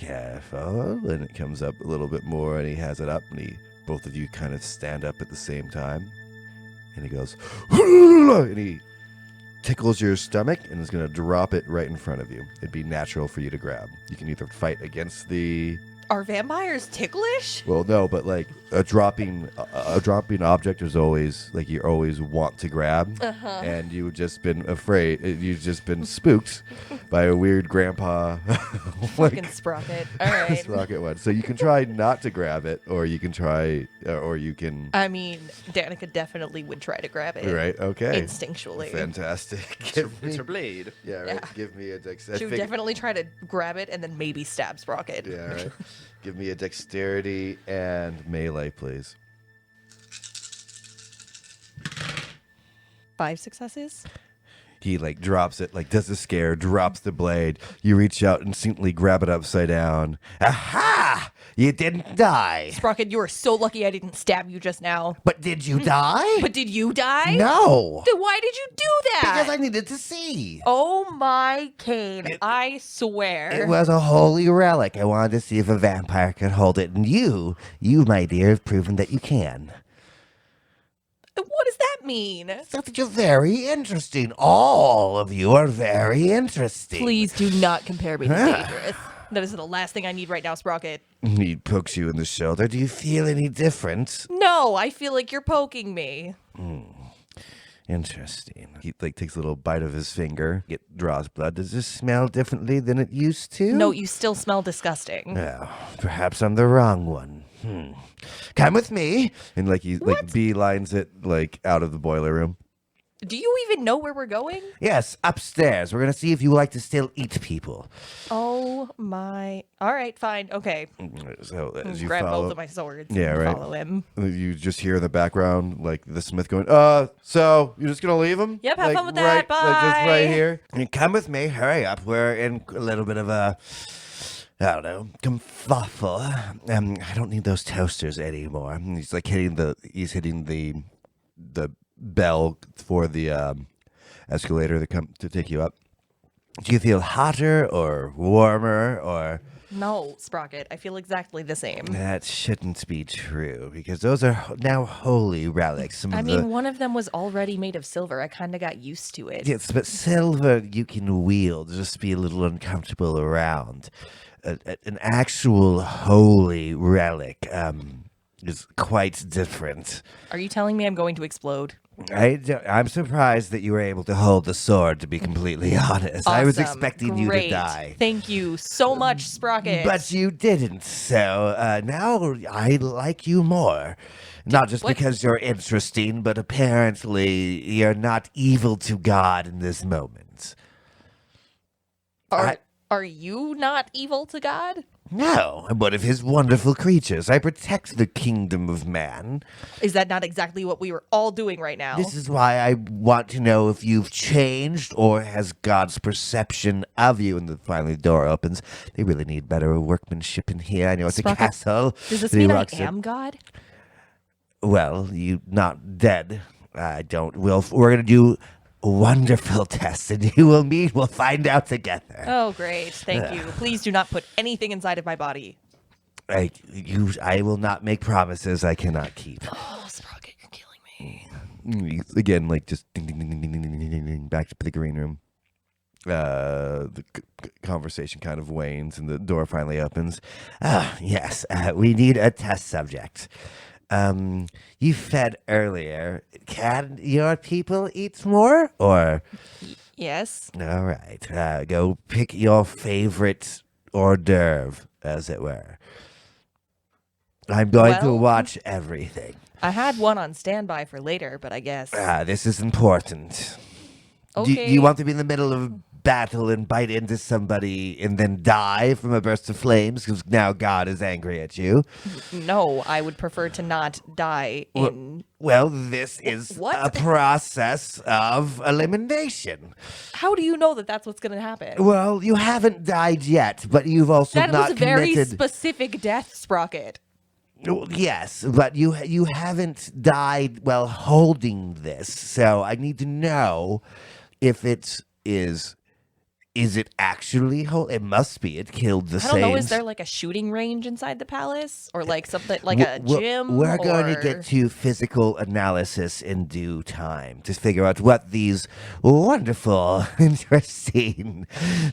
and it comes up a little bit more, and he has it up, and both of you kind of stand up at the same time, and he goes, and he tickles your stomach and is going to drop it right in front of you. It'd be natural for you to grab. You can either fight against the... Are vampires ticklish? Well, no, but like a dropping object is always like you always want to grab, and you've just been afraid. You've just been spooked by a weird grandpa. Fucking Sprocket. All right. Sprocket one. So you can try not to grab it, or you can try, or you can. I mean, Danika definitely would try to grab it. Right. Okay. Instinctually. Fantastic. It's her blade. Yeah. Right. Yeah. Give me a dex. She would definitely try to grab it and then maybe stab Sprocket. Yeah. Right. Give me a dexterity and melee, please. 5 successes? He drops it, does a scare, drops the blade. You reach out, instantly grab it upside down. Aha! You didn't die. Sprocket, you are so lucky I didn't stab you just now. But did you die? But did you die? No. Then why did you do that? Because I needed to see. Oh my cane. I swear. It was a holy relic. I wanted to see if a vampire could hold it. And you, my dear, have proven that you can. What does that mean? That you're very interesting. All of you are very interesting. Please do not compare me to Dangerous. That is the last thing I need right now, Sprocket. He pokes you in the shoulder. Do you feel any different? No, I feel like you're poking me. Interesting. He takes a little bite of his finger. It draws blood. Does this smell differently than it used to? No, you still smell disgusting. Well, perhaps I'm the wrong one. Come with me. And he beelines it out of the boiler room. Do you even know where we're going? Yes, upstairs. We're gonna see if you like to still eat people. Oh my! All right, fine, okay. So as you Grab follow, both of my swords. Yeah, and right. Follow him. You just hear in the background the smith going, so you're just gonna leave him? Yep, have fun with that. Bye. Just right here. And come with me. Hurry up. We're in a little bit of a, I don't know, kerfuffle. I don't need those toasters anymore. He's hitting the bell for the escalator to take you up. Do you feel hotter or warmer or? No, Sprocket, I feel exactly the same. That shouldn't be true because those are now holy relics. One of them was already made of silver. I kind of got used to it. Yes, but silver you can wield, just be a little uncomfortable around. An actual holy relic is quite different. Are you telling me I'm going to explode? I'm surprised that you were able to hold the sword, to be completely honest. I was Awesome. expecting you Great. to die. Thank you so much, Sprocket. But you didn't, so now I like you more. Not just What? because you're interesting, but apparently you're not evil to God in this moment. Are you not evil to God? No, I'm one of his wonderful creatures. I protect the kingdom of man. Is that not exactly what we were all doing right now? This is why I want to know if you've changed or has God's perception of you. And finally the door opens. They really need better workmanship in here. I know it's Sprocket, a castle. Does this But he mean I walks in. am God? Well, you not dead. I don't. We're going to do wonderful tests, and you will meet. We'll find out together. Oh, great. Thank you. Please do not put anything inside of my body. I will not make promises I cannot keep. Oh, Sprocket, you're killing me. Again, just ding, ding, ding, ding, ding, ding, ding, ding, ding, back to the green room. The conversation kind of wanes, and the door finally opens. Yes, we need a test subject. You fed earlier. Can your people eat more? Or Yes. all right, go pick your favorite hors d'oeuvre, as it were. I'm going to Well- watch everything. I had one on standby for later, but I guess. This is important. Okay. Do you want to be in the middle of battle and bite into somebody and then die from a burst of flames because now God is angry at you? No, I would prefer to not die in. Well, this is What? a process of elimination. How do you know that that's what's going to happen? Well, you haven't died yet, but you've also That not was a very committed. specific death, Sprocket. Well, yes, but you haven't died while holding this, so I need to know if is it actually whole? It must be. It killed the I don't know. Is Saints. there like a shooting range inside the palace, or like something like a gym? We're going to or- get to physical analysis in due time to figure out what these wonderful, interesting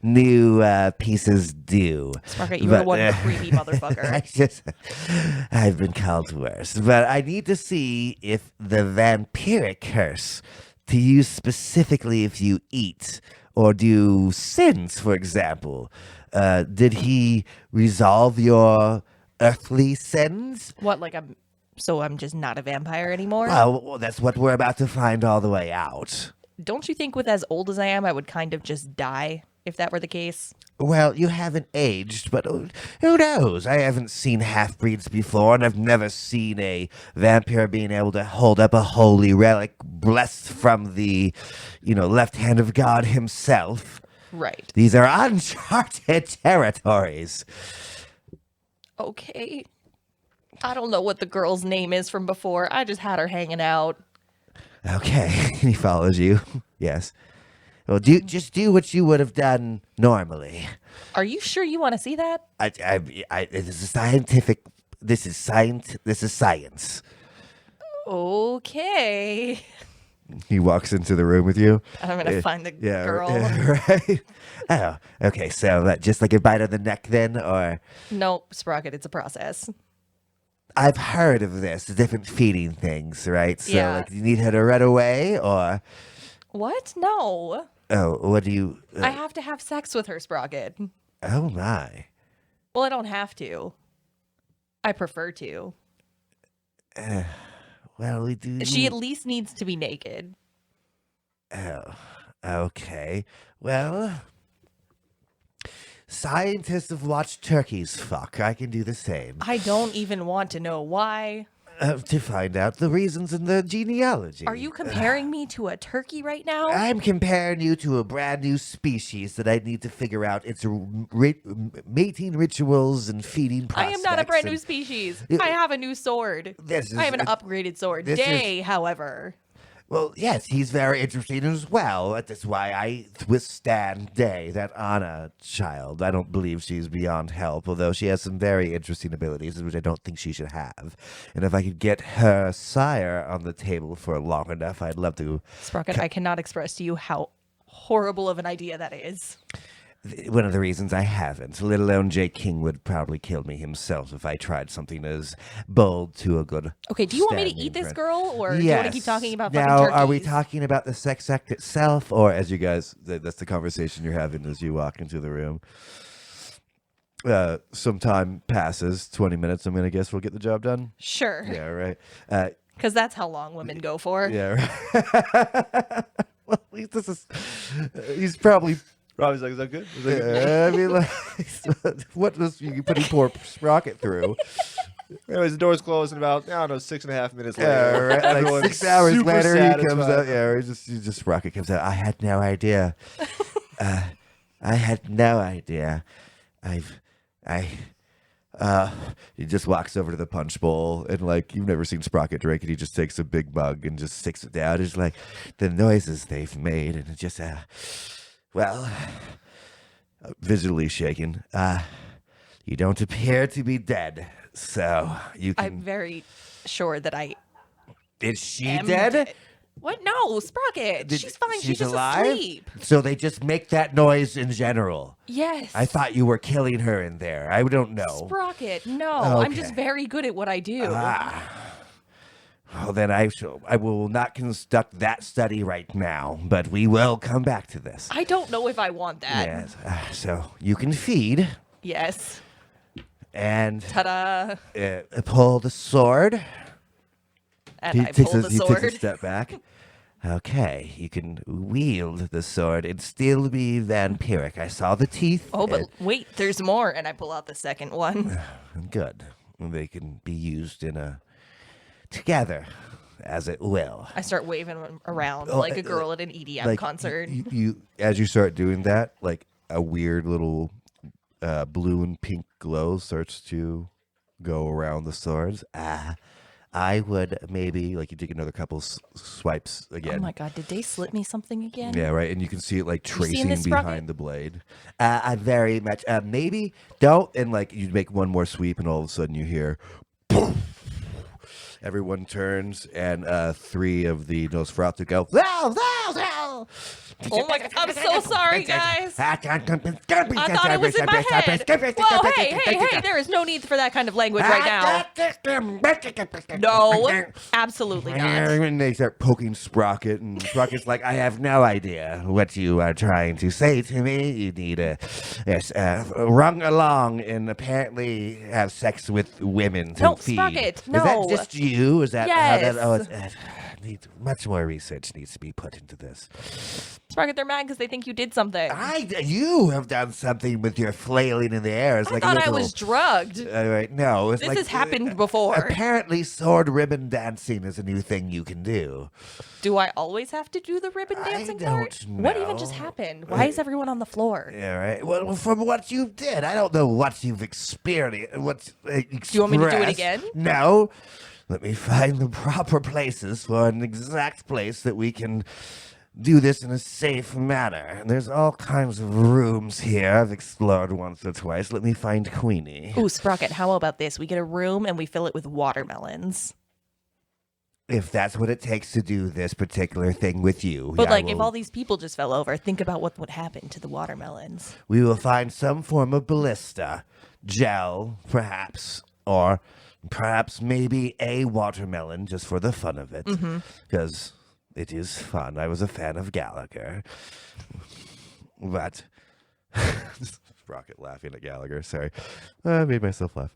new pieces do. Sprocket, you are But, one creepy motherfucker. I've been called worse, but I need to see if the vampiric curse, to use specifically if you eat or do sins, for example. Did he resolve your earthly sins? What, like so I'm just not a vampire anymore? Well, that's what we're about to find all the way out. Don't you think with as old as I am, I would kind of just die if that were the case? Well, you haven't aged, but who knows? I haven't seen half-breeds before, and I've never seen a vampire being able to hold up a holy relic blessed from the, left hand of God himself. Right. These are uncharted territories. Okay. I don't know what the girl's name is from before. I just had her hanging out. Okay, he follows you. Yes. Well, just do what you would have done normally. Are you sure you want to see that? This is scientific. This is science. This is science. Okay. He walks into the room with you. And I'm gonna find the girl. Right. Oh, okay. So just like a bite on the neck then, or? Nope, Sprocket, it's a process. I've heard of this, different feeding things, right? So Yeah. like, you need her to run away, or? What? No. Oh, what do you? I have to have sex with her, Sprocket. Oh my. Well, I don't have to. I prefer to. Well, we do. She at least needs to be naked. Oh, okay. Well, scientists have watched turkeys fuck. I can do the same. I don't even want to know why. To find out the reasons in the genealogy. Are you comparing me to a turkey right now? I'm comparing you to a brand new species that I need to figure out its mating rituals and feeding I process. am not a brand new species. I have a new sword. I have an upgraded sword. Dae, however. Well, yes, he's very interesting as well. That's why I withstand Dae, that Anna child. I don't believe she's beyond help, although she has some very interesting abilities, which I don't think she should have. And if I could get her sire on the table for long enough, I'd love to. Sprocket, I cannot express to you how horrible of an idea that is. One of the reasons I haven't, let alone J. King would probably kill me himself if I tried something as bold to a good. Okay, do you want me to standing eat this friend. girl, or do you want to keep talking about fucking Now, turkeys? are we talking about the sex act itself, or as you guys, that's the conversation you're having as you walk into the room? Some time passes, 20 minutes, I'm going to guess we'll get the job done? Sure. Yeah, right. Because that's how long women go for. Yeah, right. Well, at least this is, he's probably... Robbie's like, is that good? Is that good? I mean, like, what was you putting poor Sprocket through? Anyways, the door's closed in about, I don't know, 6.5 minutes later. Yeah, right. Like Everyone's 6 hours super later, he comes satisfied. out. Yeah, he just Sprocket comes out. I had no idea. I had no idea. He just walks over to the punch bowl and like you've never seen Sprocket drink, and he just takes a big mug and just sticks it down. It's like the noises they've made, and it just visually shaken. You don't appear to be dead, so you can. I'm very sure that I Is she am dead? What? No, Sprocket. She's fine. She's just alive? asleep. So they just make that noise in general. Yes. I thought you were killing her in there. I don't know. Sprocket. No, I'm just Okay. very good at what I do. Well, then I will not conduct that study right now, but we will come back to this. I don't know if I want that. Yes. So you can feed Yes. and Ta-da. pull the sword. And I pull the He takes sword. a step back. Okay, you can wield the sword and still be vampiric. I saw the teeth. Oh, but wait, there's more. And I pull out the second one. Good. They can be used together, as it will. I start waving them around Oh, like a girl at an EDM Like, concert. You as you start doing that, like a weird little blue and pink glow starts to go around the swords. I would maybe like you take another couple swipes again. Oh my god, did they slip me something again? Yeah, right. And you can see it like You seeing tracing this, behind Sprocket? the blade. I very much maybe don't. And like you make one more sweep, and all of a sudden you hear. Boom. Everyone turns, and 3 of the Nosferatu go. Oh my god, I'm so sorry, guys. I thought it was in my head. Whoa, hey, there is no need for that kind of language right now. No, absolutely not. And they start poking Sprocket, and Sprocket's like, I have no idea what you are trying to say to me. You need to run along and apparently have sex with women to No, feed. Sprocket, Is no. that just you? Is that how Yes. that? Oh, much more research needs to be put into this. Sprocket, they're mad because they think you did something. You have done something with your flailing in the air. It's I like thought a I little, was drugged. right, no, it's This like, has happened before. Apparently, sword ribbon dancing is a new thing you can do. Do I always have to do the ribbon dancing part? don't What even just know. happened? Why is everyone on the floor? Yeah, right. Well, from what you did, I don't know what you've experienced. Do you want me to do it again? No. Let me find the proper places for an exact place that we can do this in a safe manner. And there's all kinds of rooms here I've explored once or twice. Let me find Queenie. Ooh, Sprocket, how about this? We get a room and we fill it with watermelons. if that's what it takes to do this particular thing with you. But if all these people just fell over, think about what would happen to the watermelons. We will find some form of ballista, gel, perhaps, or perhaps maybe a watermelon just for the fun of it. Because it is fun. I was a fan of Gallagher. But... Sprocket laughing at Gallagher. Sorry. I made myself laugh.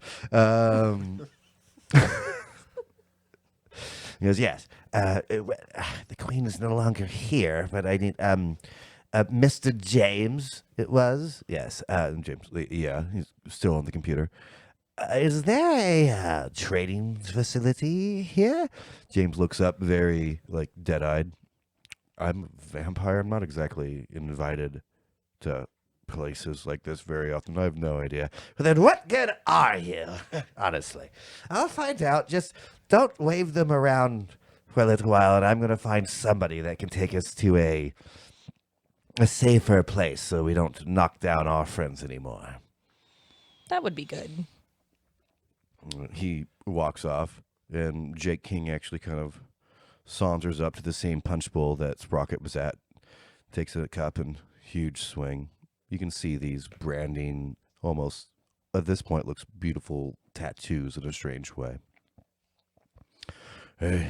He goes, yes. The Queen is no longer here, but I need Mr. James. It was yes, James. Yeah, he's still on the computer. Is there a trading facility here? James looks up, very dead-eyed. I'm a vampire. I'm not exactly invited to places like this very often. I have no idea. But then what good are you? Honestly. I'll find out. Just don't wave them around for a little while, and I'm going to find somebody that can take us to a safer place so we don't knock down our friends anymore. That would be good. He walks off, and Jake King actually kind of saunters up to the same punch bowl that Sprocket was at, takes a cup and huge swing. You can see these branding, almost, at this point, looks beautiful tattoos in a strange way. Hey.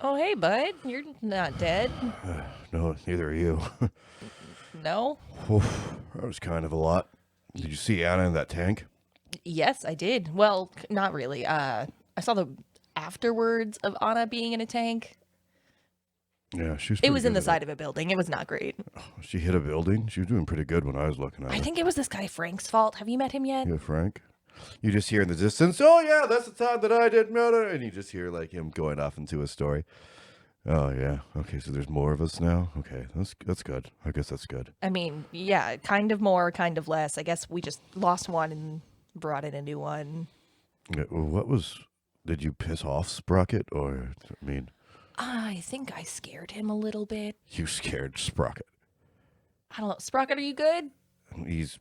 Oh, hey, bud. You're not dead. No, neither are you. No? Oof, that was kind of a lot. Did you see Anna in that tank? Yes, I did. Well, not really. I saw the afterwards of Anna being in a tank. Yeah, she was. It was in the side of a building. It was not great. She hit a building? She was doing pretty good when I was looking at her. I think it was this guy Frank's fault. Have you met him yet? Yeah, Frank. You just hear in the distance, oh yeah, that's the time that I did murder. And you just hear him going off into a story. Oh yeah. Okay, so there's more of us now? Okay, that's good. I guess that's good. I mean, yeah, kind of more, kind of less. I guess we just lost one and brought in a new one. Yeah, well, did you piss off Sprocket or, I think I scared him a little bit. You scared Sprocket. I don't know. Sprocket, are you good? He's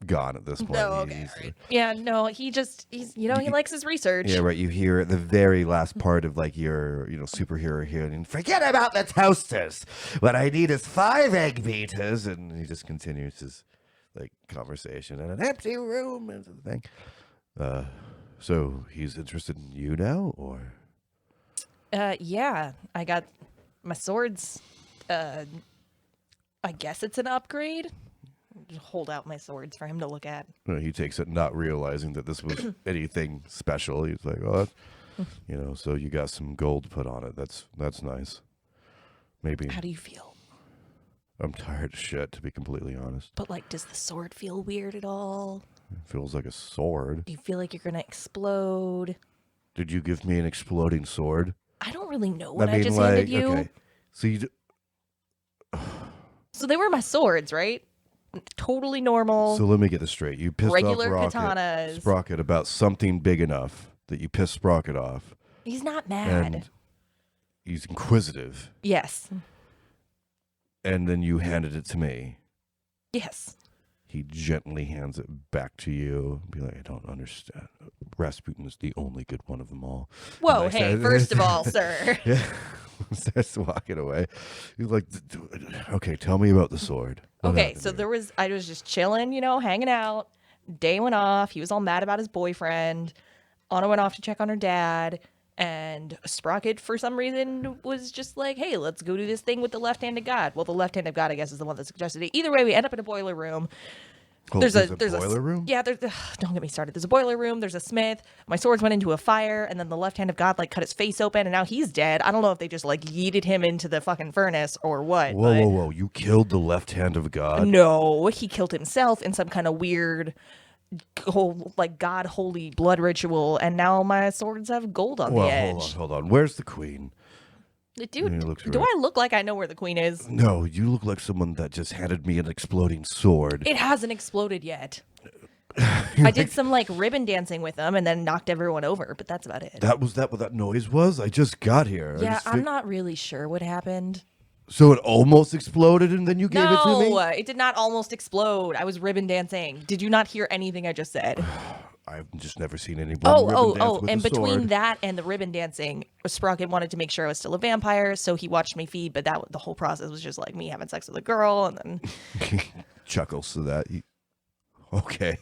gone at this point. No, okay. Right. Yeah, no, he's he likes his research. Yeah, right. You hear at the very last part of your, superhero here, and forget about the toasters. What I need is 5 egg beaters, and he just continues his conversation in an empty room and the thing. So he's interested in you now, or? Yeah, I got my swords. I guess it's an upgrade. Just hold out my swords for him to look at. He takes it, not realizing that this was anything special. He's like, "Oh, so you got some gold put on it. That's nice. Maybe." How do you feel? I'm tired of shit, to be completely honest. But does the sword feel weird at all? It feels like a sword. Do you feel like you're gonna explode? Did you give me an exploding sword? I don't really know what I just handed you. Okay. So So they were my swords, right? Totally normal. So let me get this straight. You pissed regular off katanas. Sprocket about something big enough that you pissed Sprocket off. He's not mad. And he's inquisitive. Yes. And then you handed it to me. Yes. He gently hands it back to you. Be like, I don't understand. Rasputin is the only good one of them all. Whoa, hey, first of all, sir. Yeah. Starts walking away. He's like, okay, tell me about the sword. Okay, so I was just chilling, hanging out. Day went off. He was all mad about his boyfriend. Anna went off to check on her dad. And Sprocket, for some reason, was just like, hey, let's go do this thing with the left-handed god. Well, the left-handed god, I guess, is the one that suggested it. Either way, we end up in a boiler room. There's a boiler room? Yeah, don't get me started. There's a boiler room. There's a smith. My swords went into a fire, and then the left-handed god, cut his face open, and now he's dead. I don't know if they just, yeeted him into the fucking furnace or what. Whoa. You killed the left hand of God? No, he killed himself in some kind of weird god holy blood ritual, and now my swords have gold on the edge. Hold on. Where's the queen? Dude, do I look like I know where the queen is? No, you look like someone that just handed me an exploding sword. It hasn't exploded yet. I did some ribbon dancing with them and then knocked everyone over, but that's about it. Was that what that noise was? I just got here. Yeah, I'm not really sure what happened. So it almost exploded and then you gave it to me? No, it did not almost explode. I was ribbon dancing. Did you not hear anything I just said? I've just never seen anyone ribbon dance with and a sword. between that and the ribbon dancing, Sprocket wanted to make sure I was still a vampire, so he watched me feed, but the whole process was just like me having sex with a girl, and then... Chuckles to that. Okay.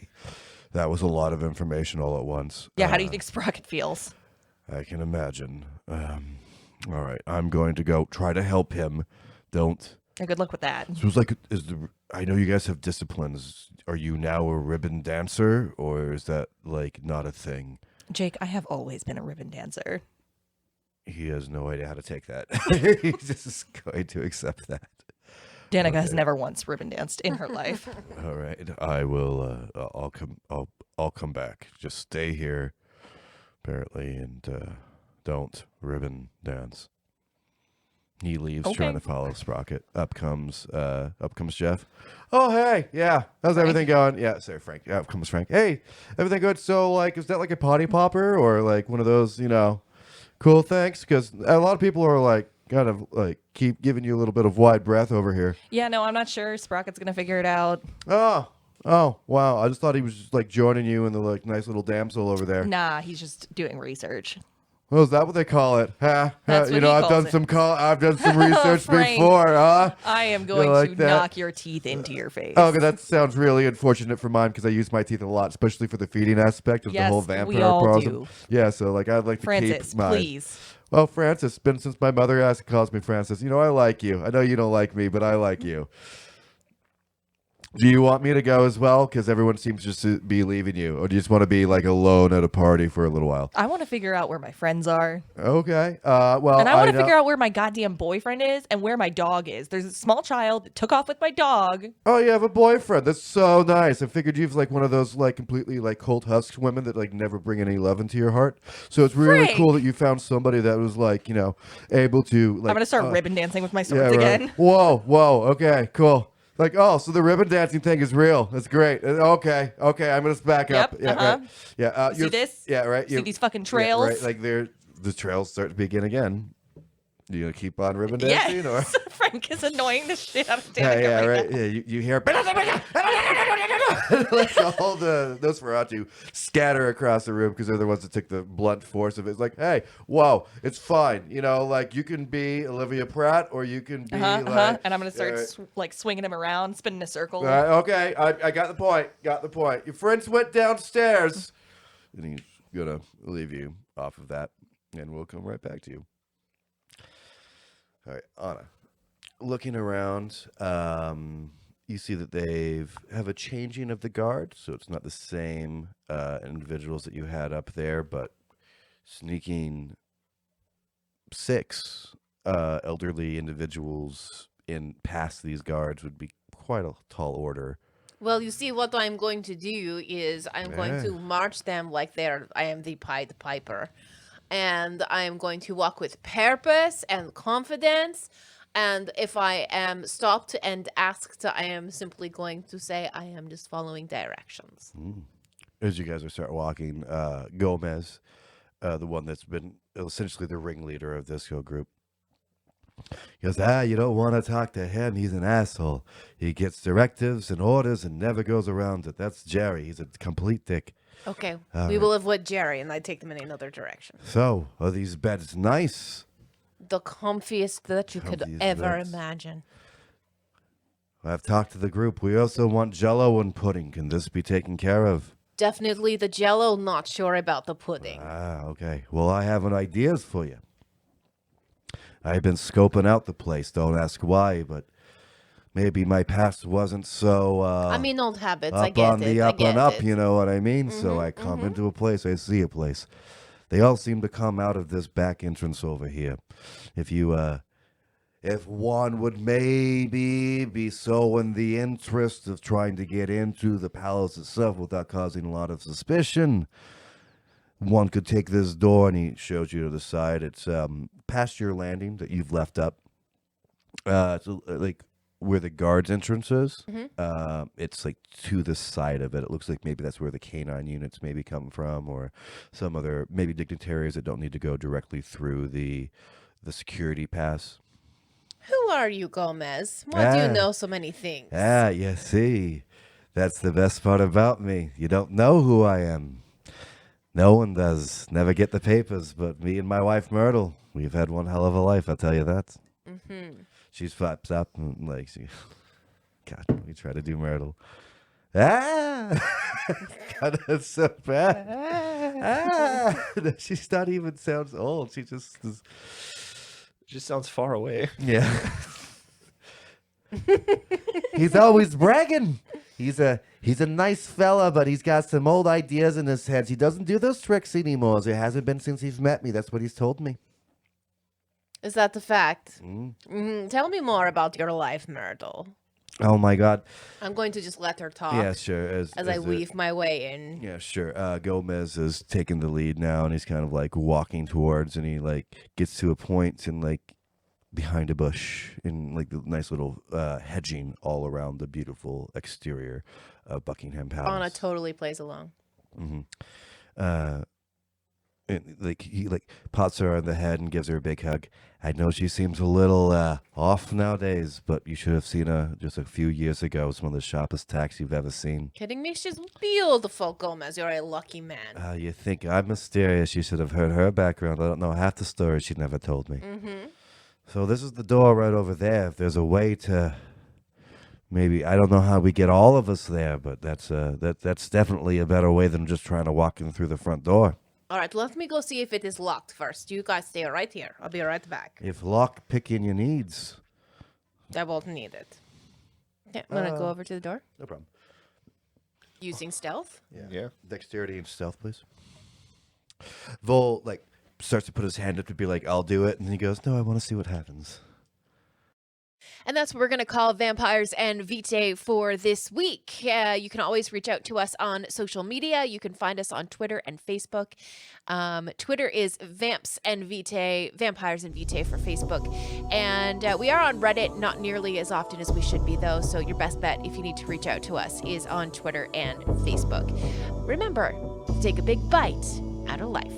That was a lot of information all at once. Yeah, how do you think Sprocket feels? I can imagine. All right, I'm going to go try to help him. Don't... Good luck with that. So it's like, I know you guys have disciplines. Are you now a ribbon dancer, or is that like not a thing? Jake, I have always been a ribbon dancer. He has no idea how to take that. He's just going to accept that. Danika has never once ribbon danced in her life. All right, I will. I'll come back. Just stay here, apparently, and don't ribbon dance. He leaves, trying to follow Sprocket. Up comes Jeff. Oh, hey, yeah, how's everything going? Yeah, sorry, Frank. Yeah, up comes Frank. Hey, everything good? So, like, is that like a potty popper or like one of those, cool things? Because a lot of people are like, kind of like keep giving you a little bit of wide breath over here. Yeah, no, I'm not sure. Sprocket's gonna figure it out. Oh, wow. I just thought he was just like joining you in the like nice little damsel over there. Nah, he's just doing research. Oh, is that what they call it? That's what he I've done calls I've done some research Frank, before, huh? I am going to knock your teeth into your face. Okay, that sounds really unfortunate for mine because I use my teeth a lot, especially for the feeding aspect of the whole vampire we all problem. do. Yeah, so like I'd like to Francis, keep mine. please. Well, Francis, been since my mother calls me Francis. I like you. I know you don't like me, but I like you. Do you want me to go as well? Because everyone seems just to be leaving you. Or do you just want to be like alone at a party for a little while? I want to figure out where my friends are. Okay. Well, and I want to figure out where my goddamn boyfriend is and where my dog is. There's a small child that took off with my dog. Oh, you have a boyfriend. That's so nice. I figured you've like one of those like completely like cold husked women that like never bring any love into your heart. So it's really cool that you found somebody that was like, able to like. I'm going to start ribbon dancing with my swords again. Whoa. Okay, cool. Like, oh, so the ribbon dancing thing is real. That's great. Okay. I'm going to back up. Yeah, right. Yeah. See this? Yeah, right. See these fucking trails? Yeah, right. Like the trails start to begin again. You going to keep on ribbon dancing? Yes. Or? Frank is annoying the shit out of Danika Yeah, right right. now. Yeah, you hear like all those Ferratu scatter across the room because they're the ones that took the blunt force of it. It's like, hey, whoa, it's fine. Like you can be Olivia Pratt or you can be like. And I'm gonna start swinging him around, spinning a circle. Okay, I got the point. Your friends went downstairs, and he's gonna leave you off of that, and we'll come right back to you. All right, Anna. Looking around, you see that they have a changing of the guard, so it's not the same individuals that you had up there, but sneaking 6 elderly individuals in past these guards would be quite a tall order. Well, you see, what I'm going to do is I'm going to march them like I am the Pied Piper. And I am going to walk with purpose and confidence. And if I am stopped and asked, I am simply going to say I am just following directions. As you guys start walking, Gomez, the one that's been essentially the ringleader of this group, he goes, you don't want to talk to him. He's an asshole. He gets directives and orders and never goes around it. That's Jerry. He's a complete dick. Okay, we will avoid Jerry, and I take them in another direction. So, are these beds nice? The comfiest that you could ever imagine. I've talked to the group. We also want Jell-O and pudding. Can this be taken care of? Definitely the Jell-O, not sure about the pudding. Okay. Well, I have an ideas for you. I've been scoping out the place. Don't ask why, but maybe my past wasn't so old habits. up I get on it. the up I and get up, it. you know what I mean? So I come into a place, I see a place. They all seem to come out of this back entrance over here. If one would maybe be so in the interest of trying to get into the palace itself without causing a lot of suspicion, one could take this door, and he shows you to the side. It's past your landing that you've left up. It's like where the guards' entrance is. It's like to the side of it. It looks like maybe that's where the canine units maybe come from, or some other maybe dignitaries that don't need to go directly through the security pass. Who are you, Gomez? Why do you know so many things? You see, that's the best part about me. You don't know who I am. No one does. Never get the papers, but me and my wife Myrtle, we've had one hell of a life, I'll tell you that. She flaps up and like, God, we try to do Myrtle. God, that's so bad. She's not even sounds old. She just sounds far away. Yeah. He's always bragging. He's a nice fella, but he's got some old ideas in his head. He doesn't do those tricks anymore. It hasn't been since he's met me. That's what he's told me. Is that the fact? Tell me more about your life, Myrtle. Oh my God. I'm going to just let her talk. Yeah, sure. As I weave my way in. Yeah, sure. Gomez is taking the lead now, and he's kind of like walking towards, and he like gets to a point and like behind a bush in like the nice little hedging all around the beautiful exterior of Buckingham Palace. Anna totally plays along. And, like he like pats her on the head and gives her a big hug. I know she seems a little off nowadays, but you should have seen her just a few years ago. It was one of the sharpest tacks you've ever seen. Kidding me? She's beautiful, Gomez. You're a lucky man. You think I'm mysterious? You should have heard her background. I don't know half the story she never told me. So this is the door right over there. If there's a way to, maybe, I don't know how we get all of us there, but that's definitely a better way than just trying to walk in through the front door. All right, let me go see if it is locked first. You guys stay right here. I'll be right back. If lock picking you needs. I won't need it. Yeah, I'm going to go over to the door. No problem. Using stealth? Yeah. Dexterity and stealth, please. Vol, like, starts to put his hand up to be like, I'll do it. And he goes, no, I want to see what happens. And that's what we're going to call Vampires and Vitae for this week. You can always reach out to us on social media. You can find us on Twitter and Facebook. Twitter is Vamps and Vitae, Vampires and Vitae for Facebook. And we are on Reddit, not nearly as often as we should be, though. So your best bet, if you need to reach out to us, is on Twitter and Facebook. Remember, take a big bite out of life.